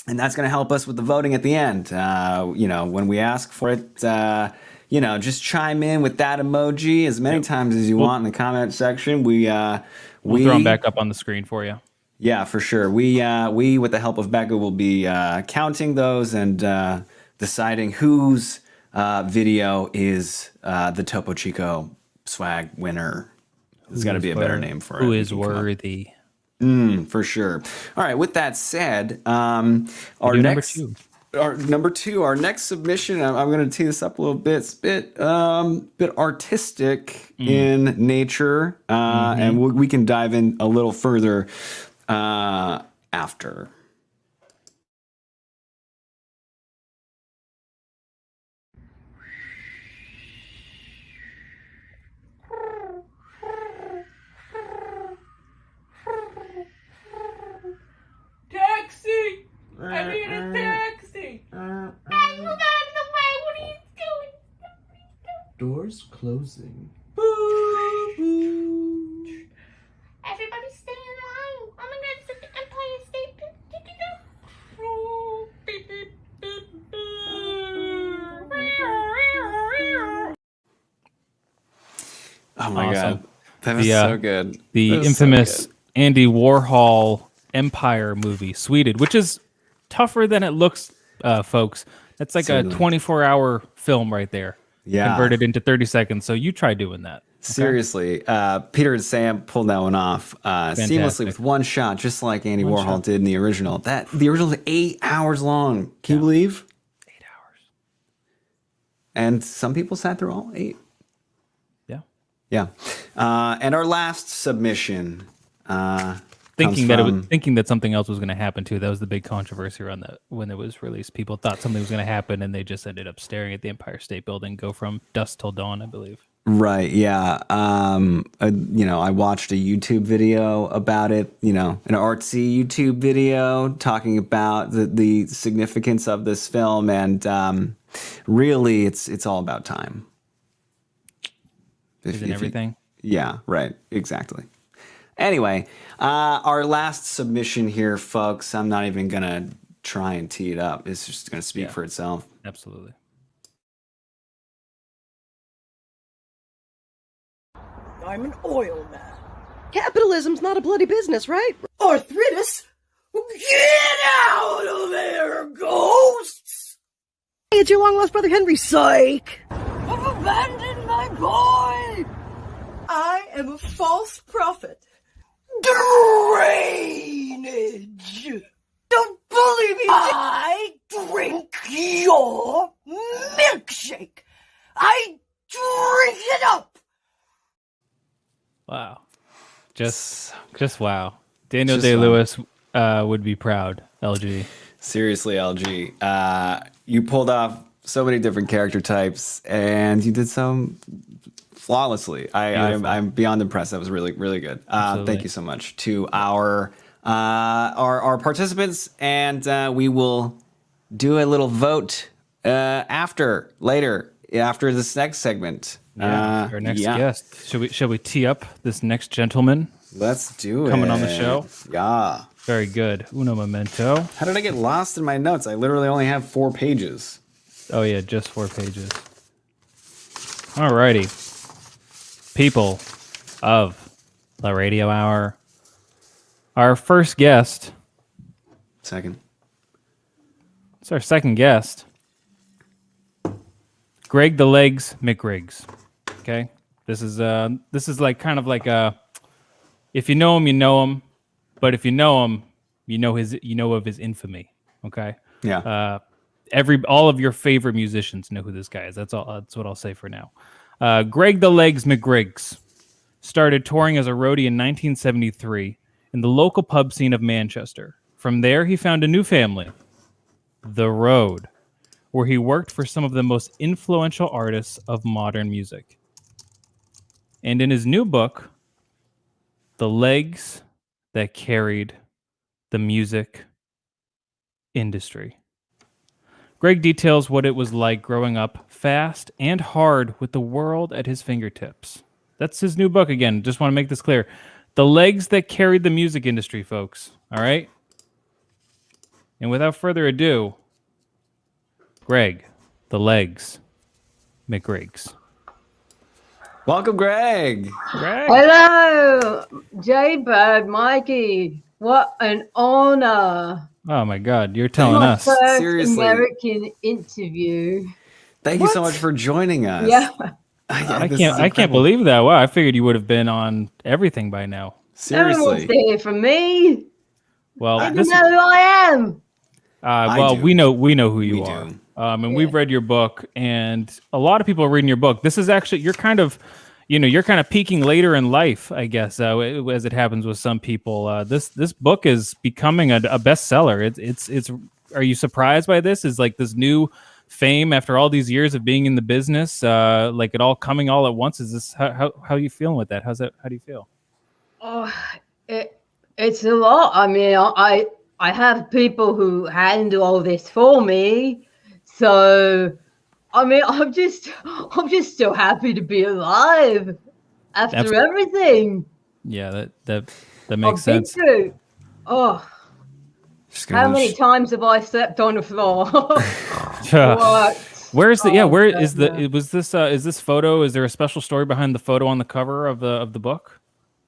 And that's going to help us with the voting at the end. When we ask for it, just chime in with that emoji as many times as you want in the comment section. We'll throw them back up on the screen for you. Yeah, for sure. We, with the help of Becca, will be counting those and deciding whose video is the Topo Chico swag winner. There's got to be a better name for it. Who is worthy? For sure. All right. With that said, our next submission. I'm going to tee this up a little bit. Bit artistic in nature, and we can dive in a little further after. Taxi! I need a taxi! Hey, move out of the way! What are you doing? Doors closing. Boo! Boo! Everybody stay in line. I'm gonna go to the Empire State Building. Beep, beep, beep, beep. Oh my Awesome. God. That was so good. The infamous Andy Warhol Empire movie, Sweded, which is tougher than it looks, folks. That's like a 24-hour film right there. converted into 30 seconds. So you try doing that. Okay? Seriously, Peter and Sam pulled that one off seamlessly with one shot, just like Andy Warhol did in the original. The original is 8 hours long. Can you believe? 8 hours. And some people sat through all 8. Yeah. Yeah. And our last submission. Thinking that something else was going to happen too. That was the big controversy around that when it was released. People thought something was going to happen, and they just ended up staring at the Empire State Building go from dusk till dawn, I believe. Right. Yeah. I watched a YouTube video about it. An artsy YouTube video talking about the significance of this film, and really, it's all about time. Isn't everything? Yeah. Right. Exactly. Anyway, our last submission here, folks. I'm not even gonna try and tee it up. It's just gonna speak for itself. Absolutely. I'm an oil man. Capitalism's not a bloody business, right? Arthritis? Get out of there, ghosts! Hey, it's your long-lost brother Henry, psych! I've abandoned my boy! I am a false prophet. Drainage! Don't bully me! I drink your milkshake! I drink it up! Wow. Just wow. Daniel Day-Lewis would be proud, LG. Seriously, LG. You pulled off so many different character types, and you did so flawlessly. I'm beyond impressed. That was really, really good. Thank you so much to our participants, and we will do a little vote after this next segment. Our next guest. Shall we tee up this next gentleman? Let's do it. Coming on the show. Yeah. Very good. Uno momento. How did I get lost in my notes? I literally only have 4 pages. Oh yeah, just 4 pages. Alrighty. People of the Radio Hour. Our first guest. Second. It's our second guest. Greg the Legs McGriggs. Okay, this is like kind of like a, if you know him, you know him, but if you know him, you know of his infamy. Okay. Yeah. All of your favorite musicians know who this guy is. That's all. That's what I'll say for now. Greg the Legs McGriggs started touring as a roadie in 1973 in the local pub scene of Manchester. From there, he found a new family, The Road, where he worked for some of the most influential artists of modern music. And in his new book, The Legs That Carried the Music Industry, Greg details what it was like growing up fast and hard with the world at his fingertips. That's his new book again. Just want to make this clear. The Legs That Carried the Music Industry, folks. All right? And without further ado, Greg, the Legs McGriggs. Welcome, Greg. Hello, Jbird, Mikey. What an honor. Oh my God, you're telling my us. First Seriously. American interview. Thank you so much for joining us. Yeah. I can't believe that. Wow, I figured you would have been on everything by now. Everyone wants to hear from me. Well, I don't know who I am. Well, we know who you are. And we've read your book, and a lot of people are reading your book. This is actually, you're kind of peaking later in life, I guess, as it happens with some people. This book is becoming a bestseller. It's. Are you surprised by this? Is like this new fame after all these years of being in the business, like it all coming all at once? Is this how are you feeling with that? How do you feel? Oh, it's a lot. I mean, I have people who handle all this for me. So, I mean, I'm just so happy to be alive after everything. Yeah, that makes sense. Oh, how many times have I slept on the floor? Where's the? Yeah, where is the? Was this? Is this photo? Is there a special story behind the photo on the cover of the book?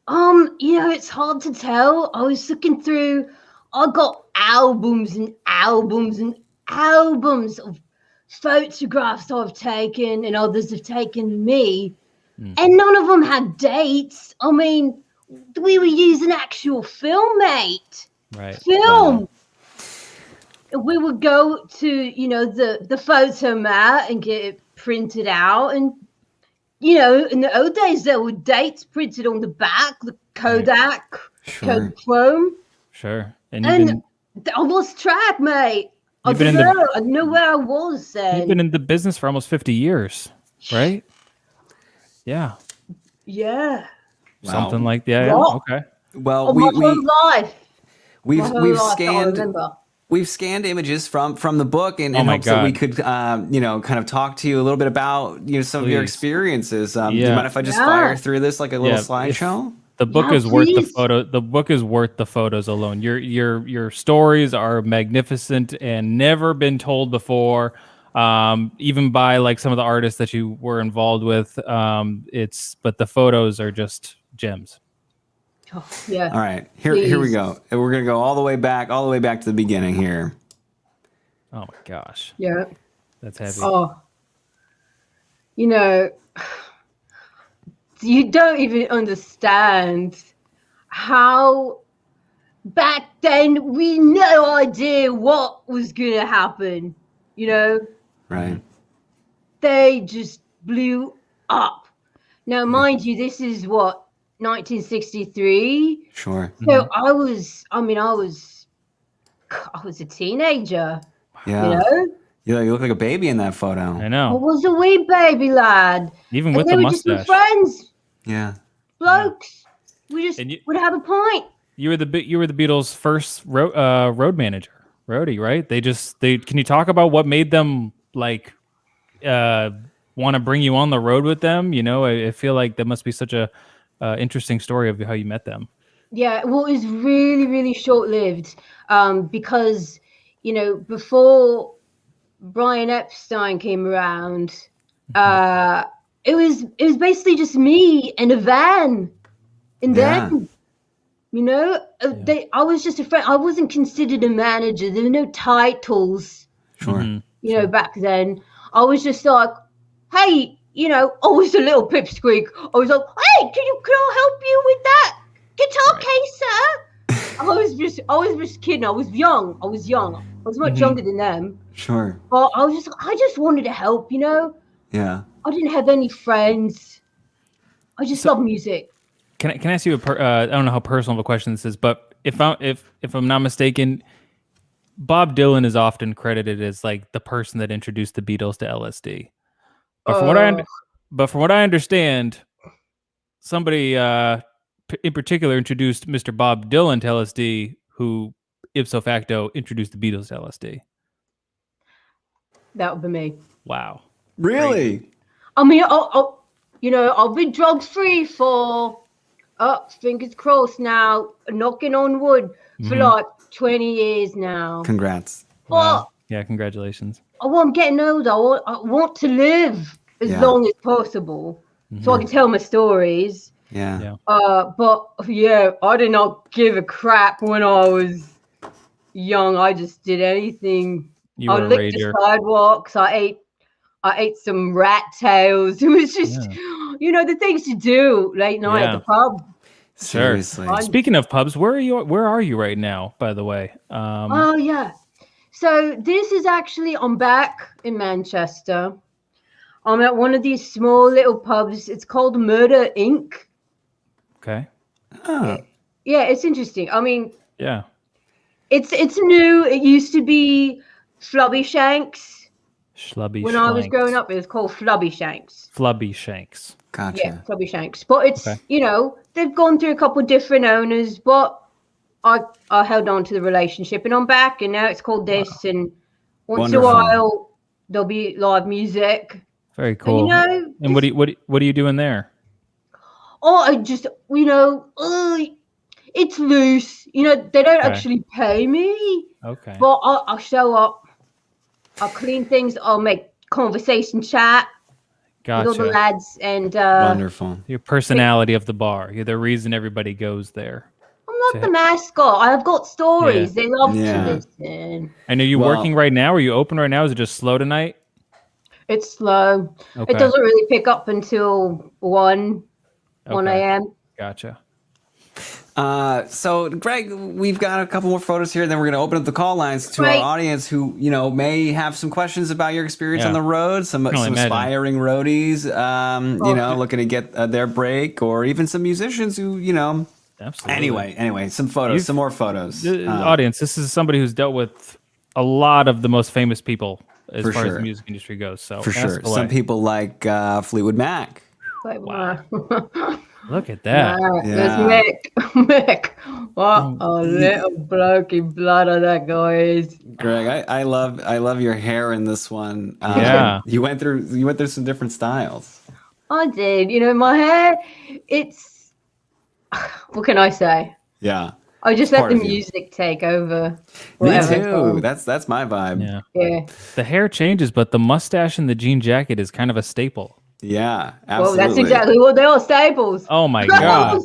It's hard to tell. I was looking through. I got albums and albums and albums of photographs I've taken and others have taken of me, and none of them had dates. I mean, we were using actual film, mate. Right. Film. Wow. We would go to, you know, the photo mat and get it printed out. And, you know, in the old days, there were dates printed on the back, the Kodak, Sure. Chrome. Sure. And been, I lost track, mate. I You've been in don't the- know. I know where I was then. You've been in the business for almost 50 years, right? Yeah. Yeah. Something Wow. like that. Yeah. What? Okay. Well, Oh, my whole life. we've My whole we've life, I scanned remember. we've scanned images from the book in Oh my hopes that we God. could you know, kind of talk to you a little bit about, you know, some of your Please. experiences. Do you Yeah. mind if I just Yeah. fire through this like a little Yeah, if- slideshow? The book Yeah, is worth the please. photo. The book is worth the photos alone. Your stories are magnificent and never been told before. Even by like some of the artists that you were involved with. But the photos are just gems. Oh, yeah. All right, here we Please. go. And we're gonna go all the way back to the beginning here. Oh my gosh, Yeah. that's heavy. Oh. You know, you don't even understand how back then we no idea what was gonna happen. You know, Right. they just blew up. Now, mind you, this is what 1963. Sure. So I was a teenager. Yeah. You know, You look like a baby in that photo. I I know. was a wee baby lad. Even And with they the were just my mustache. friends, Yeah. blokes. We just And you- would have a pint. You were the Beatles' first road manager, roadie, right? Can you talk about what made them like want to bring you on the road with them? You know, I feel like that must be such a interesting story of how you met them. Yeah, well, it was really, really short-lived because, you know, before Brian Epstein came around, it was basically just me and a van, and Yeah. then, you know, I was just a friend. I wasn't considered a manager. There were no titles, Sure. Mhm. you know, back then. I was just like, hey, you know, I was a little pipsqueak. I was like, hey, can I help you with that guitar case, sir? I was just kidding. I was young. I was much younger than them. Sure. But I just wanted to help, you know. Yeah. I didn't have any friends. I just love music. Can I ask you I don't know how personal of a question this is, but if I'm not mistaken, Bob Dylan is often credited as like the person that introduced the Beatles to LSD. But from what I understand, somebody in particular introduced Mr. Bob Dylan to LSD, who ipso facto introduced the Beatles to LSD. That would be me. Wow. Really? I mean, you know, I've been drugs free for, fingers crossed now, knocking on wood, for like 20 years now. Congrats. But Yeah, congratulations. I'm getting older. I want to live as long as possible, so I can tell my stories. Yeah. But yeah, I did not give a crap when I was young. I just did anything. You I were a licked the rager. sidewalks. I ate some rat tails. It was just, you know, the things to do late night at the pub. Seriously. Sure. Speaking of pubs, where are you right now, by the way? Oh yeah. So this is actually, I'm back in Manchester. I'm at one of these small little pubs. It's called Murder Inc. Okay. Oh. Yeah, it's interesting. I mean, Yeah. it's new. It used to be Flubby Shanks. Schlubby When I was growing up, it was called Flubby Shanks. Flubby Shanks. Gotcha. Yeah, Flubby Shanks. But it's, Okay. you know, they've gone through a couple of different owners, but I held on to the relationship and I'm back and now it's called this. And once Wonderful. in a while, there'll be live music. Very cool. And, you know, And what are you doing there? oh, I just, you know, it's loose. You know, they don't Okay. actually pay me, Okay. but I'll show up. I'll clean things. I'll make conversation chat with all the Gotcha. lads. And Wonderful. Your personality of the bar. You're the reason everybody goes there. I'm not the mascot. I've got stories. Yeah. They love Yeah. to listen. And are you Well- working right now? Are you open right now? Is it just slow tonight? It's slow. Okay. It doesn't really pick up until 1 Okay. a.m. Gotcha. So, Greg, we've got a couple more photos here. Then we're going to open up the call lines to our Great. audience who, may have some questions about your experience Yeah. on the road. Some only imagine. aspiring roadies, looking to get their break, or even some musicians who, Absolutely. Anyway, some photos, some more photos. The audience, this is somebody who's dealt with a lot of the most famous people as For far as sure. the music industry goes. So For ask sure. away. Some people like Fleetwood Mac. Wait, Wow. wow. Look at that. There's Mick. Mick. What a little blokey blood of that guy is. Greg, I love your hair in this one. Yeah. You went through some different styles. I did. My hair, it's, what can I say? Yeah. I just It's let part the of you. music take over. Me whatever too. time. That's my vibe. Yeah. Yeah. The hair changes, but the mustache and the jean jacket is kind of a staple. Yeah, Well, absolutely. that's exactly what they are, staples. Oh my god.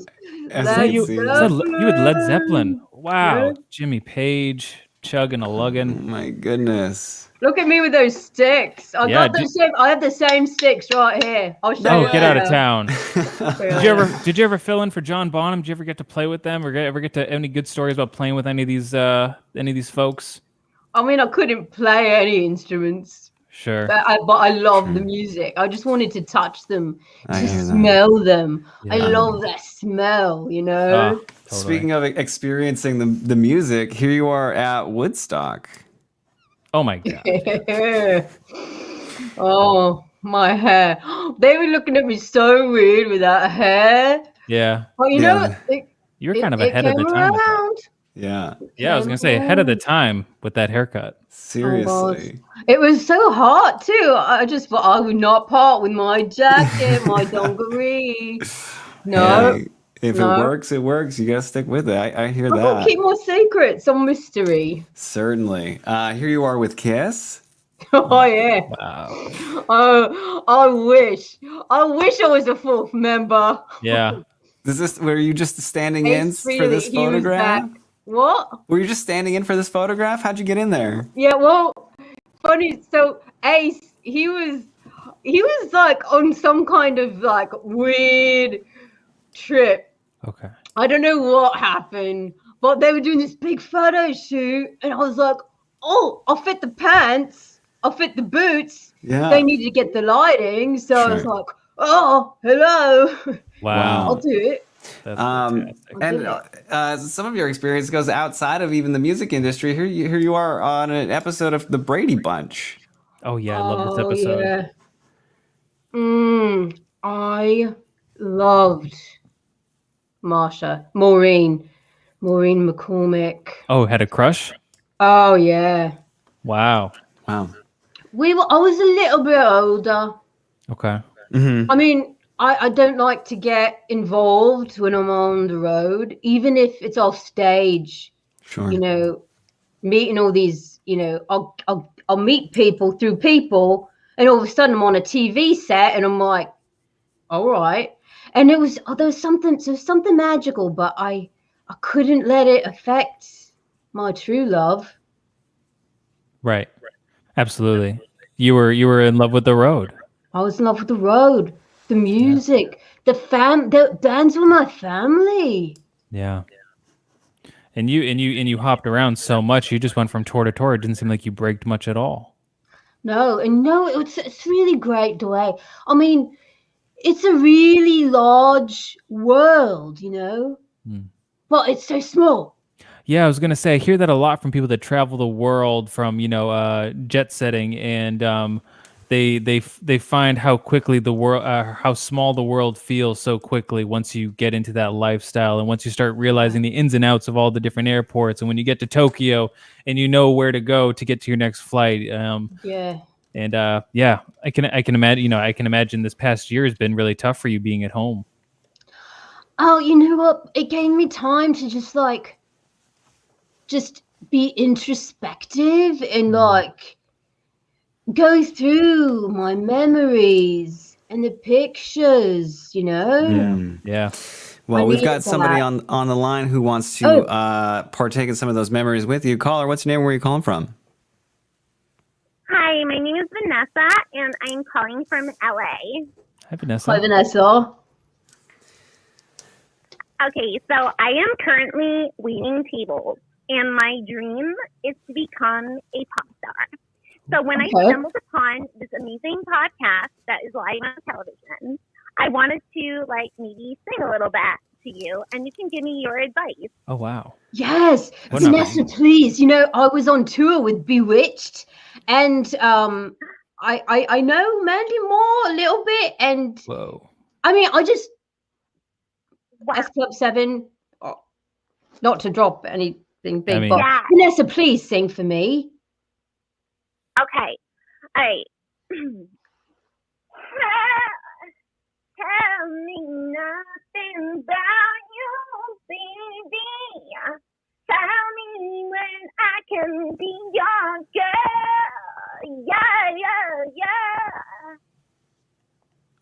As So you you, see. you had Led Zeppelin. Wow. Yeah. Jimmy Page, chugging a Oh lugging. my goodness. Look at me with those sticks. I Yeah, got the same. I have the same sticks right here. I'll show you. Oh, get out of later. town. Yeah. Did you ever fill in for John Bonham? Did you ever get to play with them, or ever get to any good stories about playing with any of these folks? I mean, I couldn't play any instruments, Sure. but I love the music. I just wanted to touch them, I to hear that. smell them. I Yeah. love that smell. Ah, totally. Speaking of experiencing the music, here you are at Woodstock. Oh my god. Oh, my hair. They were looking at me so weird with that hair. Yeah. But you know, it, You were kind of it ahead of the came time. with that. around. Yeah. Yeah, I was gonna say ahead of the time with that haircut. Seriously. It was so hot too. I just thought I would not part with my jacket, my dungaree. No, Hey, if no. it works, it works. You gotta stick with it. I hear I gotta that. keep my secrets on mystery. Certainly. Here you are with Kiss. Oh yeah. Wow. Oh, I wish I was a fourth member. Yeah. Were you just standing in Ace for Frehley, this he was photograph? back. What? Were you just standing in for this photograph? How'd you get in there? Yeah, well, funny. So Ace, he was like on some kind of like weird trip. Okay. I don't know what happened, but they were doing this big photo shoot, and I was like, "Oh, I'll fit the pants, I'll fit the boots." Yeah. They needed to get the lighting, so I was Sure. like, "Oh, hello, Wow. I'll do it." That's fantastic. And some of your experience goes outside of even the music industry. Here you are on an episode of The Brady Bunch. Oh yeah, I love this episode. Yeah. I loved Maureen McCormick. Oh, had a crush? Oh yeah. Wow. Wow. I was a little bit older. Okay. Mm-hmm. I mean, I don't like to get involved when I'm on the road, even if it's off stage. Sure. Meeting all these, I'll meet people through people, and all of a sudden I'm on a TV set, and I'm like, all right. And there was something magical, but I couldn't let it affect my true love. Right. Absolutely. You were in love with the road. I was in love with the road, the music, the bands were my family. Yeah. And you hopped around so much. You just went from tour to tour. It didn't seem like you braked much at all. No, it's really great the way. I mean, it's a really large world, but it's so small. Yeah, I was gonna say I hear that a lot from people that travel the world from jet setting, and they find how quickly the world, how small the world feels so quickly once you get into that lifestyle, and once you start realizing the ins and outs of all the different airports, and when you get to Tokyo and you know where to go to get to your next flight. Yeah. And I can imagine. I can imagine this past year has been really tough for you being at home. Oh, you know what? It gave me time to just be introspective and go through my memories and the pictures, Yeah. Well, I we've needed got somebody that. on the line who wants to partake in some of those memories with you. Caller, what's your name? Where are you calling from? Hi, my name is Vanessa. Vanessa, and I'm calling from LA. Hi, Vanessa. Hi, Vanessa. Okay, so I am currently waiting tables, and my dream is to become a pop star. So when I stumbled upon this amazing podcast that is live on television, I wanted to maybe sing a little bit to you, and you can give me your advice. Oh, wow. Yes, Vanessa, please. You know, I was on tour with Bewitched, and I know Mandy Moore a little bit, and I mean, I just S Club 7. Not to drop anything big, but Vanessa, please sing for me. Okay, all right. Tell me nothing about you, baby. Tell me when I can be your girl. Yeah.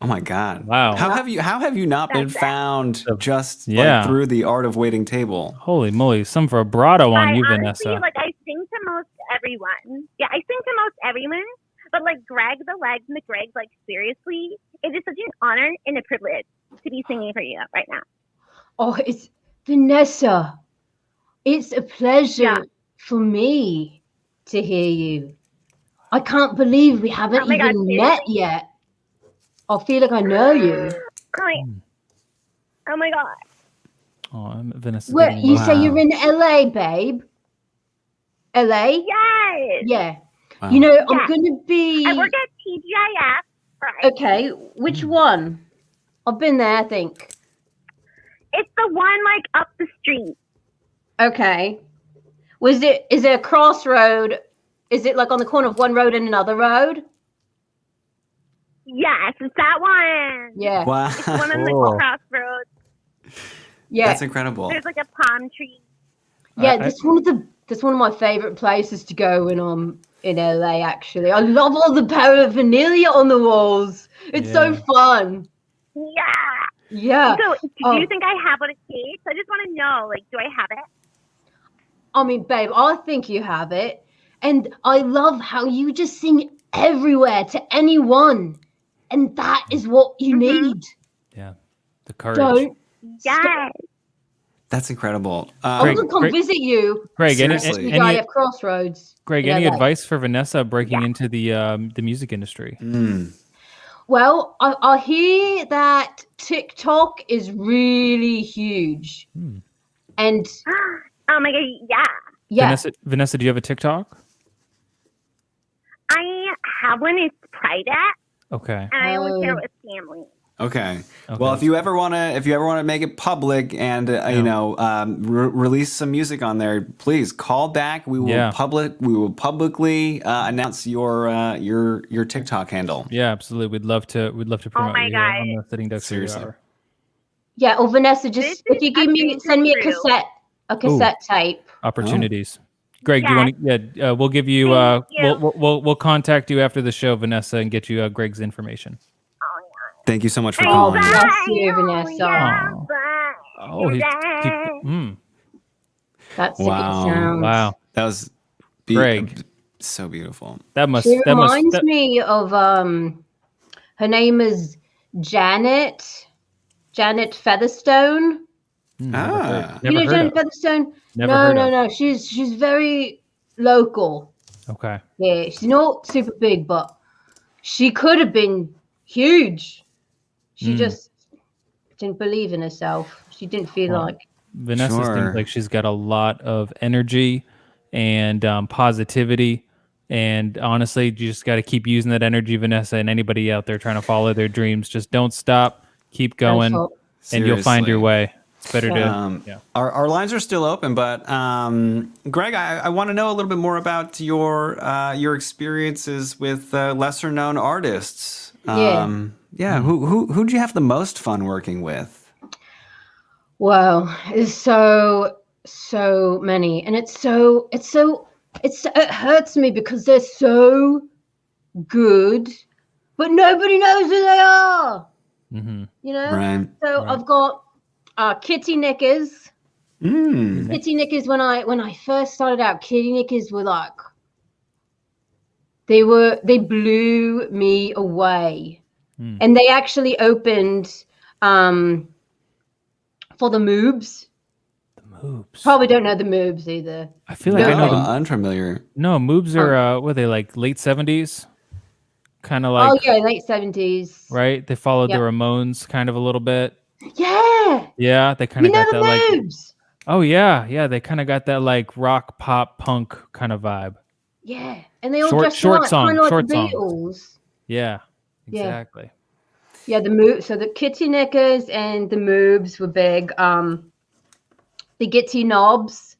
Oh my God! Wow. How have you not been found just through the art of waiting table? Holy moly! Some vibrato on you, Honestly, Vanessa. I sing to most everyone. Yeah, I sing to most everyone. But Greg the Legs McGreg, seriously, it is such an honor and a privilege to be singing for you right now. Oh, it's Vanessa. It's a pleasure for me to hear you. I can't believe we haven't even met yet. I feel like I know you. Oh my God. Oh, Vanessa. Where you say you're in LA, babe? LA? Yes. Yeah. Wow. You know, I'm gonna be. I work at TGIF. Right? Okay, which one? I've been there, I think. It's the one up the street. Okay. Is it a crossroad? Is it on the corner of one road and another road? Yes, it's that one. Yeah. Wow. It's the one on the crossroads. Yeah. That's incredible. There's a palm tree. Yeah, that's one of my favorite places to go when I'm in LA. Actually, I love all the paraphernalia on the walls. It's so fun. Yeah. So, do you think I have what it takes? I just want to know, do I have it? I mean, babe, I think you have it, and I love how you just sing everywhere to anyone, and that is what you need. Yeah, the courage. Don't. Yes. That's incredible. I'm gonna come visit you. Greg, any Crossroads. Greg, any advice for Vanessa breaking into the music industry? Well, I hear that TikTok is really huge, and oh my God, yeah. Vanessa, do you have a TikTok? I have one. It's private. Okay. And I only share it with family. Okay. Well, if you ever want to make it public and release some music on there, please call back. We will publicly announce your TikTok handle. Yeah, absolutely. We'd love to promote you here on the Sitting Ducks Radio Hour. Yeah, or Vanessa, just if you send me a cassette tape. Opportunities. Greg, do you want to? We'll give you. We'll contact you after the show, Vanessa, and get you Greg's information. Thank you so much for calling. Bless you, Vanessa. That's wow. That was Greg. So beautiful. She reminds me of her name is Janet Featherstone. You know Janet Featherstone? No. She's very local. Okay. Yeah, she's not super big, but she could have been huge. She just didn't believe in herself. She didn't feel like. Vanessa seems like she's got a lot of energy and positivity. And honestly, you just got to keep using that energy, Vanessa, and anybody out there trying to follow their dreams. Just don't stop. Keep going, and you'll find your way. It's better to. Our lines are still open, but Greg, I want to know a little bit more about your experiences with lesser known artists. Who'd you have the most fun working with? Well, it's so many, and it hurts me because they're so good, but nobody knows who they are. Mm-hmm. You know, right. I've got Kitty Knickers. Kitty Knickers. When I first started out, Kitty Knickers were they blew me away. And they actually opened for the Moobs. Moobs. Probably don't know the Moobs either. I feel like I know them. Unfamiliar. No, Moobs are what are they like late 70s? Kind of like Oh yeah, late 70s. right? They followed the Ramones kind of a little bit. Yeah. Yeah, they kind of got that like Moobs. oh yeah, they kind of got that like rock, pop, punk kind of vibe. Yeah, and they all Short dressed like, song, kind of like short the song. Beatles. Yeah, Yeah. exactly. Yeah, the Moobs. So the Kitty Knickers and the Moobs were big. The Gitty Knobs.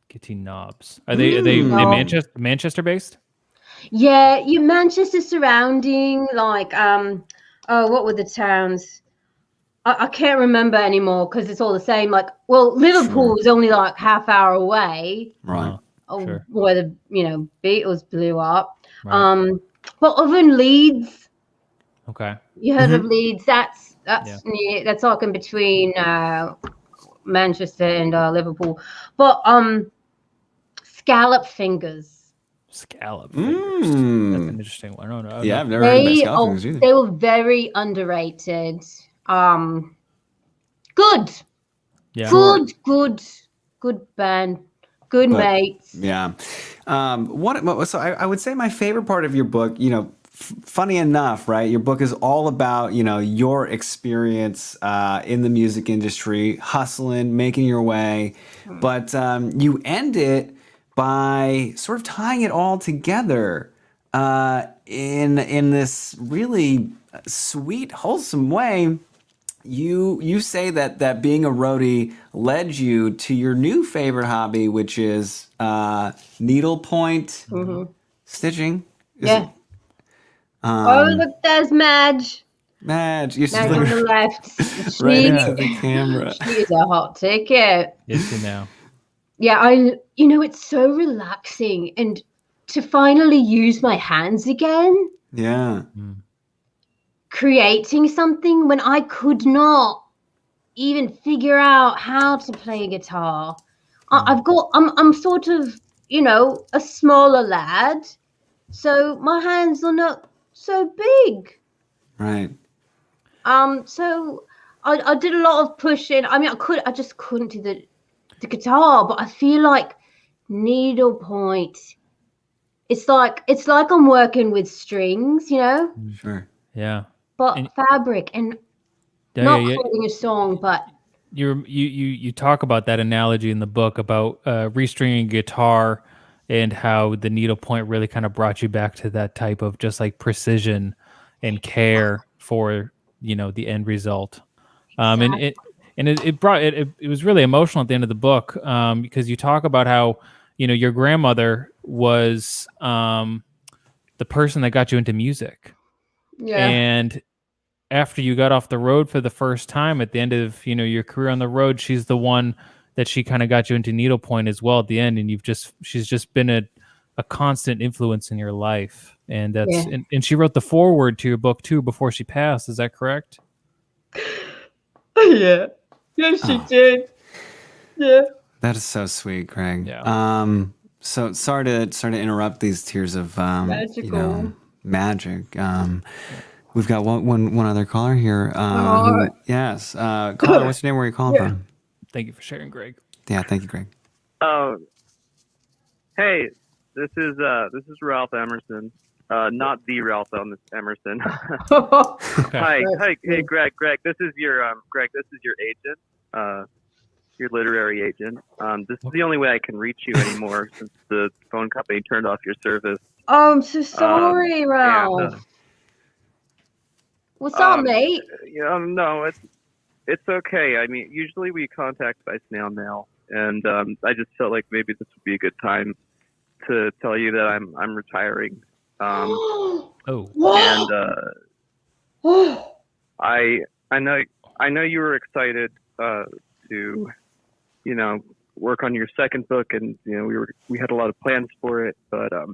Gitty Knobs. Are they Manchester based? Yeah, Manchester surrounding like what were the towns? I can't remember anymore because it's all the same. Like, well, Liverpool was only like half hour away. Right. Where the Beatles blew up. Right. But other than Leeds. Okay. You heard of Leeds? That's near, that's like in between Manchester and Liverpool. But scallop fingers. Scallop fingers. That's an interesting one. I don't know. Yeah, I've never heard about scallop fingers either. They were very underrated. Good. Yeah. Good band. Good mates. Yeah. So I would say my favorite part of your book, funny enough, right? Your book is all about, your experience in the music industry, hustling, making your way. But you end it by sort of tying it all together in this really sweet, wholesome way. You say that being a roadie led you to your new favorite hobby, which is needlepoint stitching. Yeah. Look, there's Madge. Madge, you're Madge on the left. right into the camera. She is a hot ticket. Is she now? Yeah, it's so relaxing, and to finally use my hands again. Yeah. Creating something when I could not even figure out how to play a guitar. I'm sort of, a smaller lad, so my hands are not so big. Right. So I did a lot of pushing. I mean, I just couldn't do the guitar, but I feel like needlepoint. It's like I'm working with strings, Sure. Yeah. But fabric and not holding a song, but you talk about that analogy in the book about restringing a guitar and how the needlepoint really kind of brought you back to that type of just like precision and care for the end result. Exactly. And it was really emotional at the end of the book because you talk about how your grandmother was the person that got you into music. Yeah. And after you got off the road for the first time at the end of your career on the road, she's the one that she kind of got you into needlepoint as well at the end, and she's just been a constant influence in your life. And that's and she wrote the foreword to your book too before she passed. Is that correct? Yeah. Yes, she did. Yeah. That is so sweet, Craig. Yeah. So sorry to interrupt these tears of magic. We've got one other caller here. Yes. Caller, what's your name? Where are you calling from? Thank you for sharing, Greg. Yeah, thank you, Greg. Hey, this is Ralph Emerson. Not the Ralph Emerson. Hi, hey, Greg. This is your agent. Your literary agent. This is the only way I can reach you anymore since the phone company turned off your service. Oh, I'm so sorry, Ralph. What's up, mate? No, it's okay. I mean, usually we contact by snail mail, and I just felt like maybe this would be a good time to tell you that I'm retiring. Oh. And I know you were excited to work on your second book, and we had a lot of plans for it, but I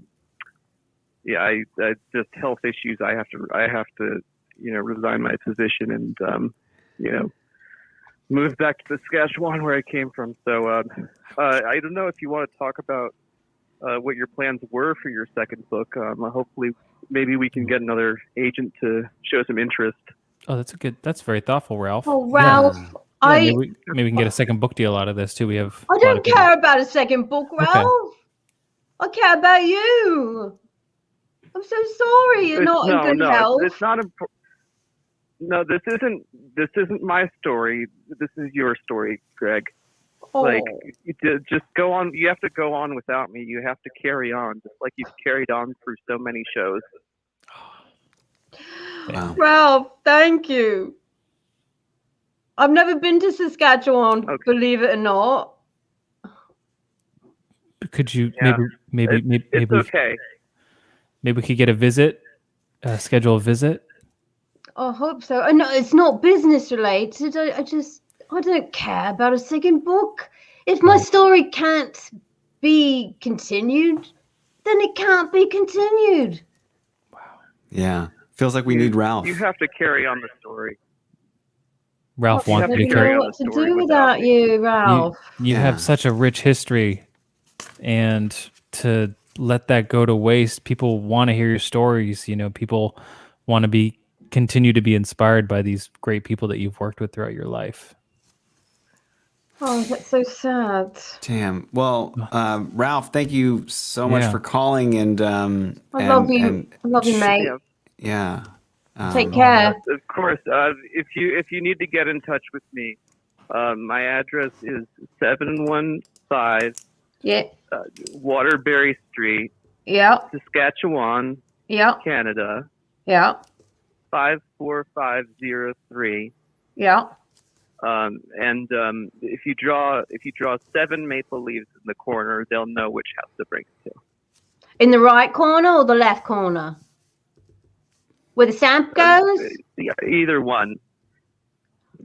just health issues. I have to resign my position and move back to Saskatchewan where I came from. So I don't know if you want to talk about what your plans were for your second book. Hopefully, maybe we can get another agent to show some interest. Oh, that's very thoughtful, Ralph. Oh, Ralph, Yeah, maybe we can get a second book deal out of this too. We have. I don't care about a second book, Ralph. Okay. I care about you. I'm so sorry you're not in good health. It's not important. No, this isn't my story. This is your story, Greg. Oh. Like, just go on. You have to go on without me. You have to carry on, just like you've carried on through so many shows. Wow. Ralph, thank you. I've never been to Saskatchewan, believe it or not. Could you Yeah. maybe It's okay. maybe we could get a visit, schedule a visit? I hope so. No, it's not business related. I don't care about a second book. If my story can't be continued, then it can't be continued. Yeah. Feels like we need Ralph. You have to carry on the story. Ralph I wants don't me to know carry on what to do without you, Ralph. You have such a rich history, and to let that go to waste, people want to hear your stories. You know, people want to continue to be inspired by these great people that you've worked with throughout your life. Oh, that's so sad. Damn. Well, Ralph, thank you so much for calling and I love you. I love you, mate. Yeah. Take care. Of course. If you need to get in touch with me, my address is 715 Waterbury Street. Yeah. Saskatchewan. Yeah. Canada. Yeah. 54503. Yeah. And if you draw 7 maple leaves in the corner, they'll know which house to bring it to. In the right corner or the left corner? Where the stamp goes? Either one.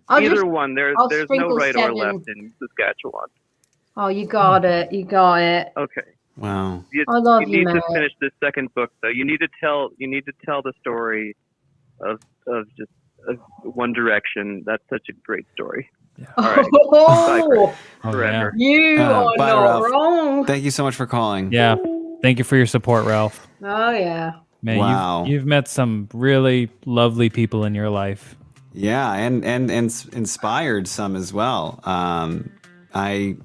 I'll There's no sprinkle right 7. or left in Saskatchewan. Oh, you got it. You got it. Okay. Wow. I love you, need to mate. finish this second book, though. You need to tell the story of just One Direction. That's such a great story. All right. Oh, Forever. you are bye, not Ralph. wrong. Thank you so much for calling. Yeah. Thank you for your support, Ralph. Oh, yeah. Man, Wow. you've met some really lovely people in your life. Yeah, and inspired some as well. I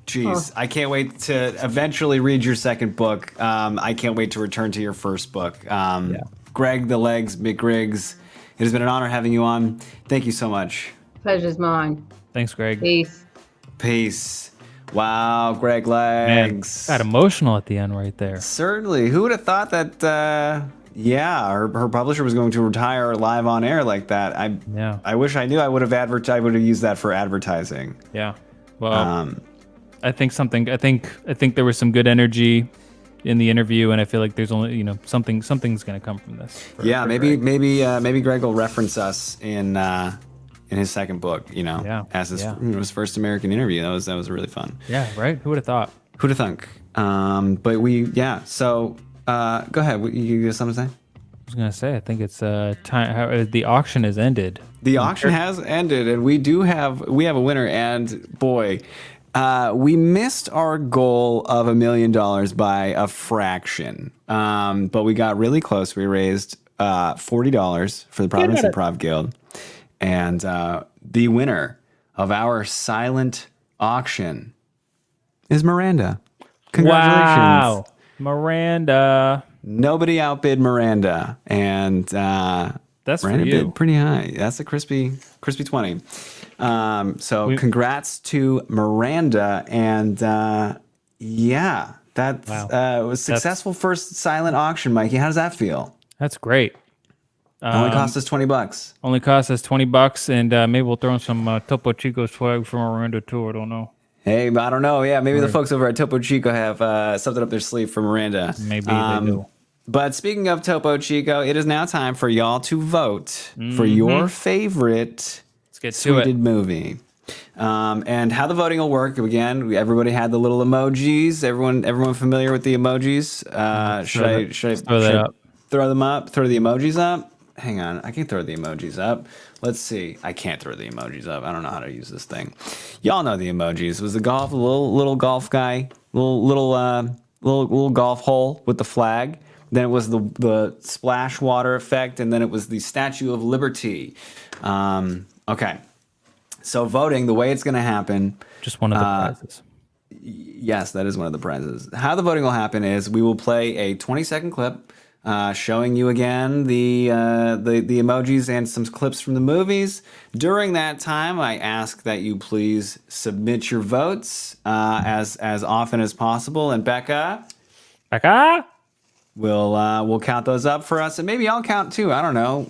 can't wait to eventually read your second book. I can't wait to return to your first book. Greg the Legs McGriggs, it has been an honor having you on. Thank you so much. Pleasure's mine. Thanks, Greg. Peace. Peace. Wow, Greg Man, Legs. got emotional at the end right there. Certainly. Who would have thought that, her publisher was going to retire live on air like that? I wish I knew. I would have used that for advertising. Yeah. Well, I think there was some good energy in the interview, and I feel like there's only something's going to come from this. Maybe Greg will reference us in his second book. As his first American interview. That was really fun. Yeah. Right. Who would have thought? Who'd have thunk? So go ahead. You got something to say? I was gonna say, I think it's time. The auction has ended. The auction has ended, and we have a winner. And boy, we missed our goal of $1 million by a fraction, but we got really close. We raised $40 for the Providence Improv Guild, and the winner of our silent auction is Miranda. Congratulations. Wow, Miranda. Nobody outbid Miranda, and that's Miranda for you. bid pretty high. That's a crispy 20. Congrats to Miranda, and that was successful first silent auction. Mikey, how does that feel? That's great. Only cost us $20. Only cost us $20, and maybe we'll throw in some Topo Chico swag from Miranda too. I don't know. Hey, I don't know. Yeah, maybe the folks over at Topo Chico have something up their sleeve for Miranda. Maybe they do. But speaking of Topo Chico, it is now time for y'all to vote for your favorite tweeted movie. And how the voting will work, again, everybody had the little emojis. Everyone familiar with the emojis? Should I throw them up? Throw the emojis up? hang on. I can throw the emojis up. Let's see. I can't throw the emojis up. I don't know how to use this thing. Y'all know the emojis. It was the little golf guy, little golf hole with the flag. Then it was the splash water effect, and then it was the Statue of Liberty. Okay. So voting, the way it's going to happen. Just one of the prizes. Yes, that is one of the prizes. How the voting will happen is we will play a 20-second clip showing you again the emojis and some clips from the movies. During that time, I ask that you please submit your votes as often as possible. And Becca, we'll count those up for us, and maybe I'll count too. I don't know.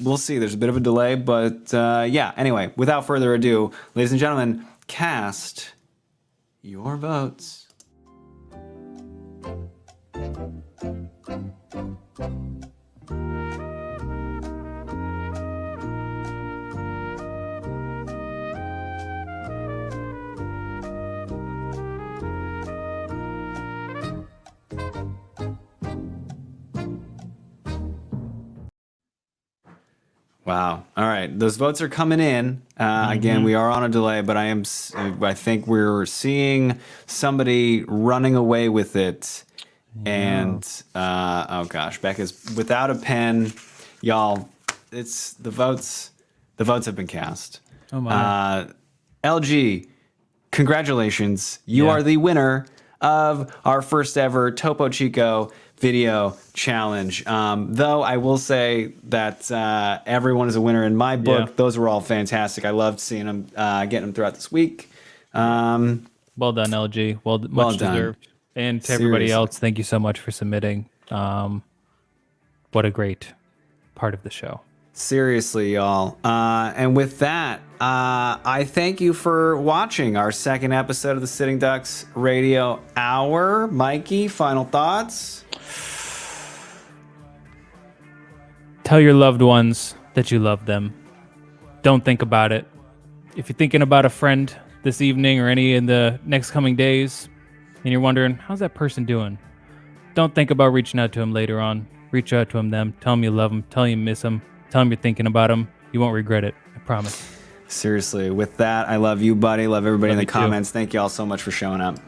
We'll see. There's a bit of a delay, but yeah. Anyway, without further ado, ladies and gentlemen, cast your votes. Wow. All right. Those votes are coming in. Again, we are on a delay, but I think we're seeing somebody running away with it. Yeah. And, oh gosh, Becca's without a pen. Y'all, it's the votes have been cast. Oh my. LG, congratulations. You are the winner of our first ever Topo Chico video challenge. Though I will say that everyone is a winner in my book. Yeah. Those were all fantastic. I loved seeing them, getting them throughout this week. Well done, LG. Much deserved. And to everybody else, thank you so much for submitting. What a great part of the show. Seriously, y'all. And with that, I thank you for watching our second episode of the Sitting Ducks Radio Hour. Mikey, final thoughts? Tell your loved ones that you love them. Don't think about it. If you're thinking about a friend this evening or any in the next coming days, and you're wondering, how's that person doing? Don't think about reaching out to him later on. Reach out to him then. Tell him you love him. Tell him you miss him. Tell him you're thinking about him. You won't regret it. I promise. Seriously. With that, I love you, buddy. Love everybody in the comments. Thank you all so much for showing up.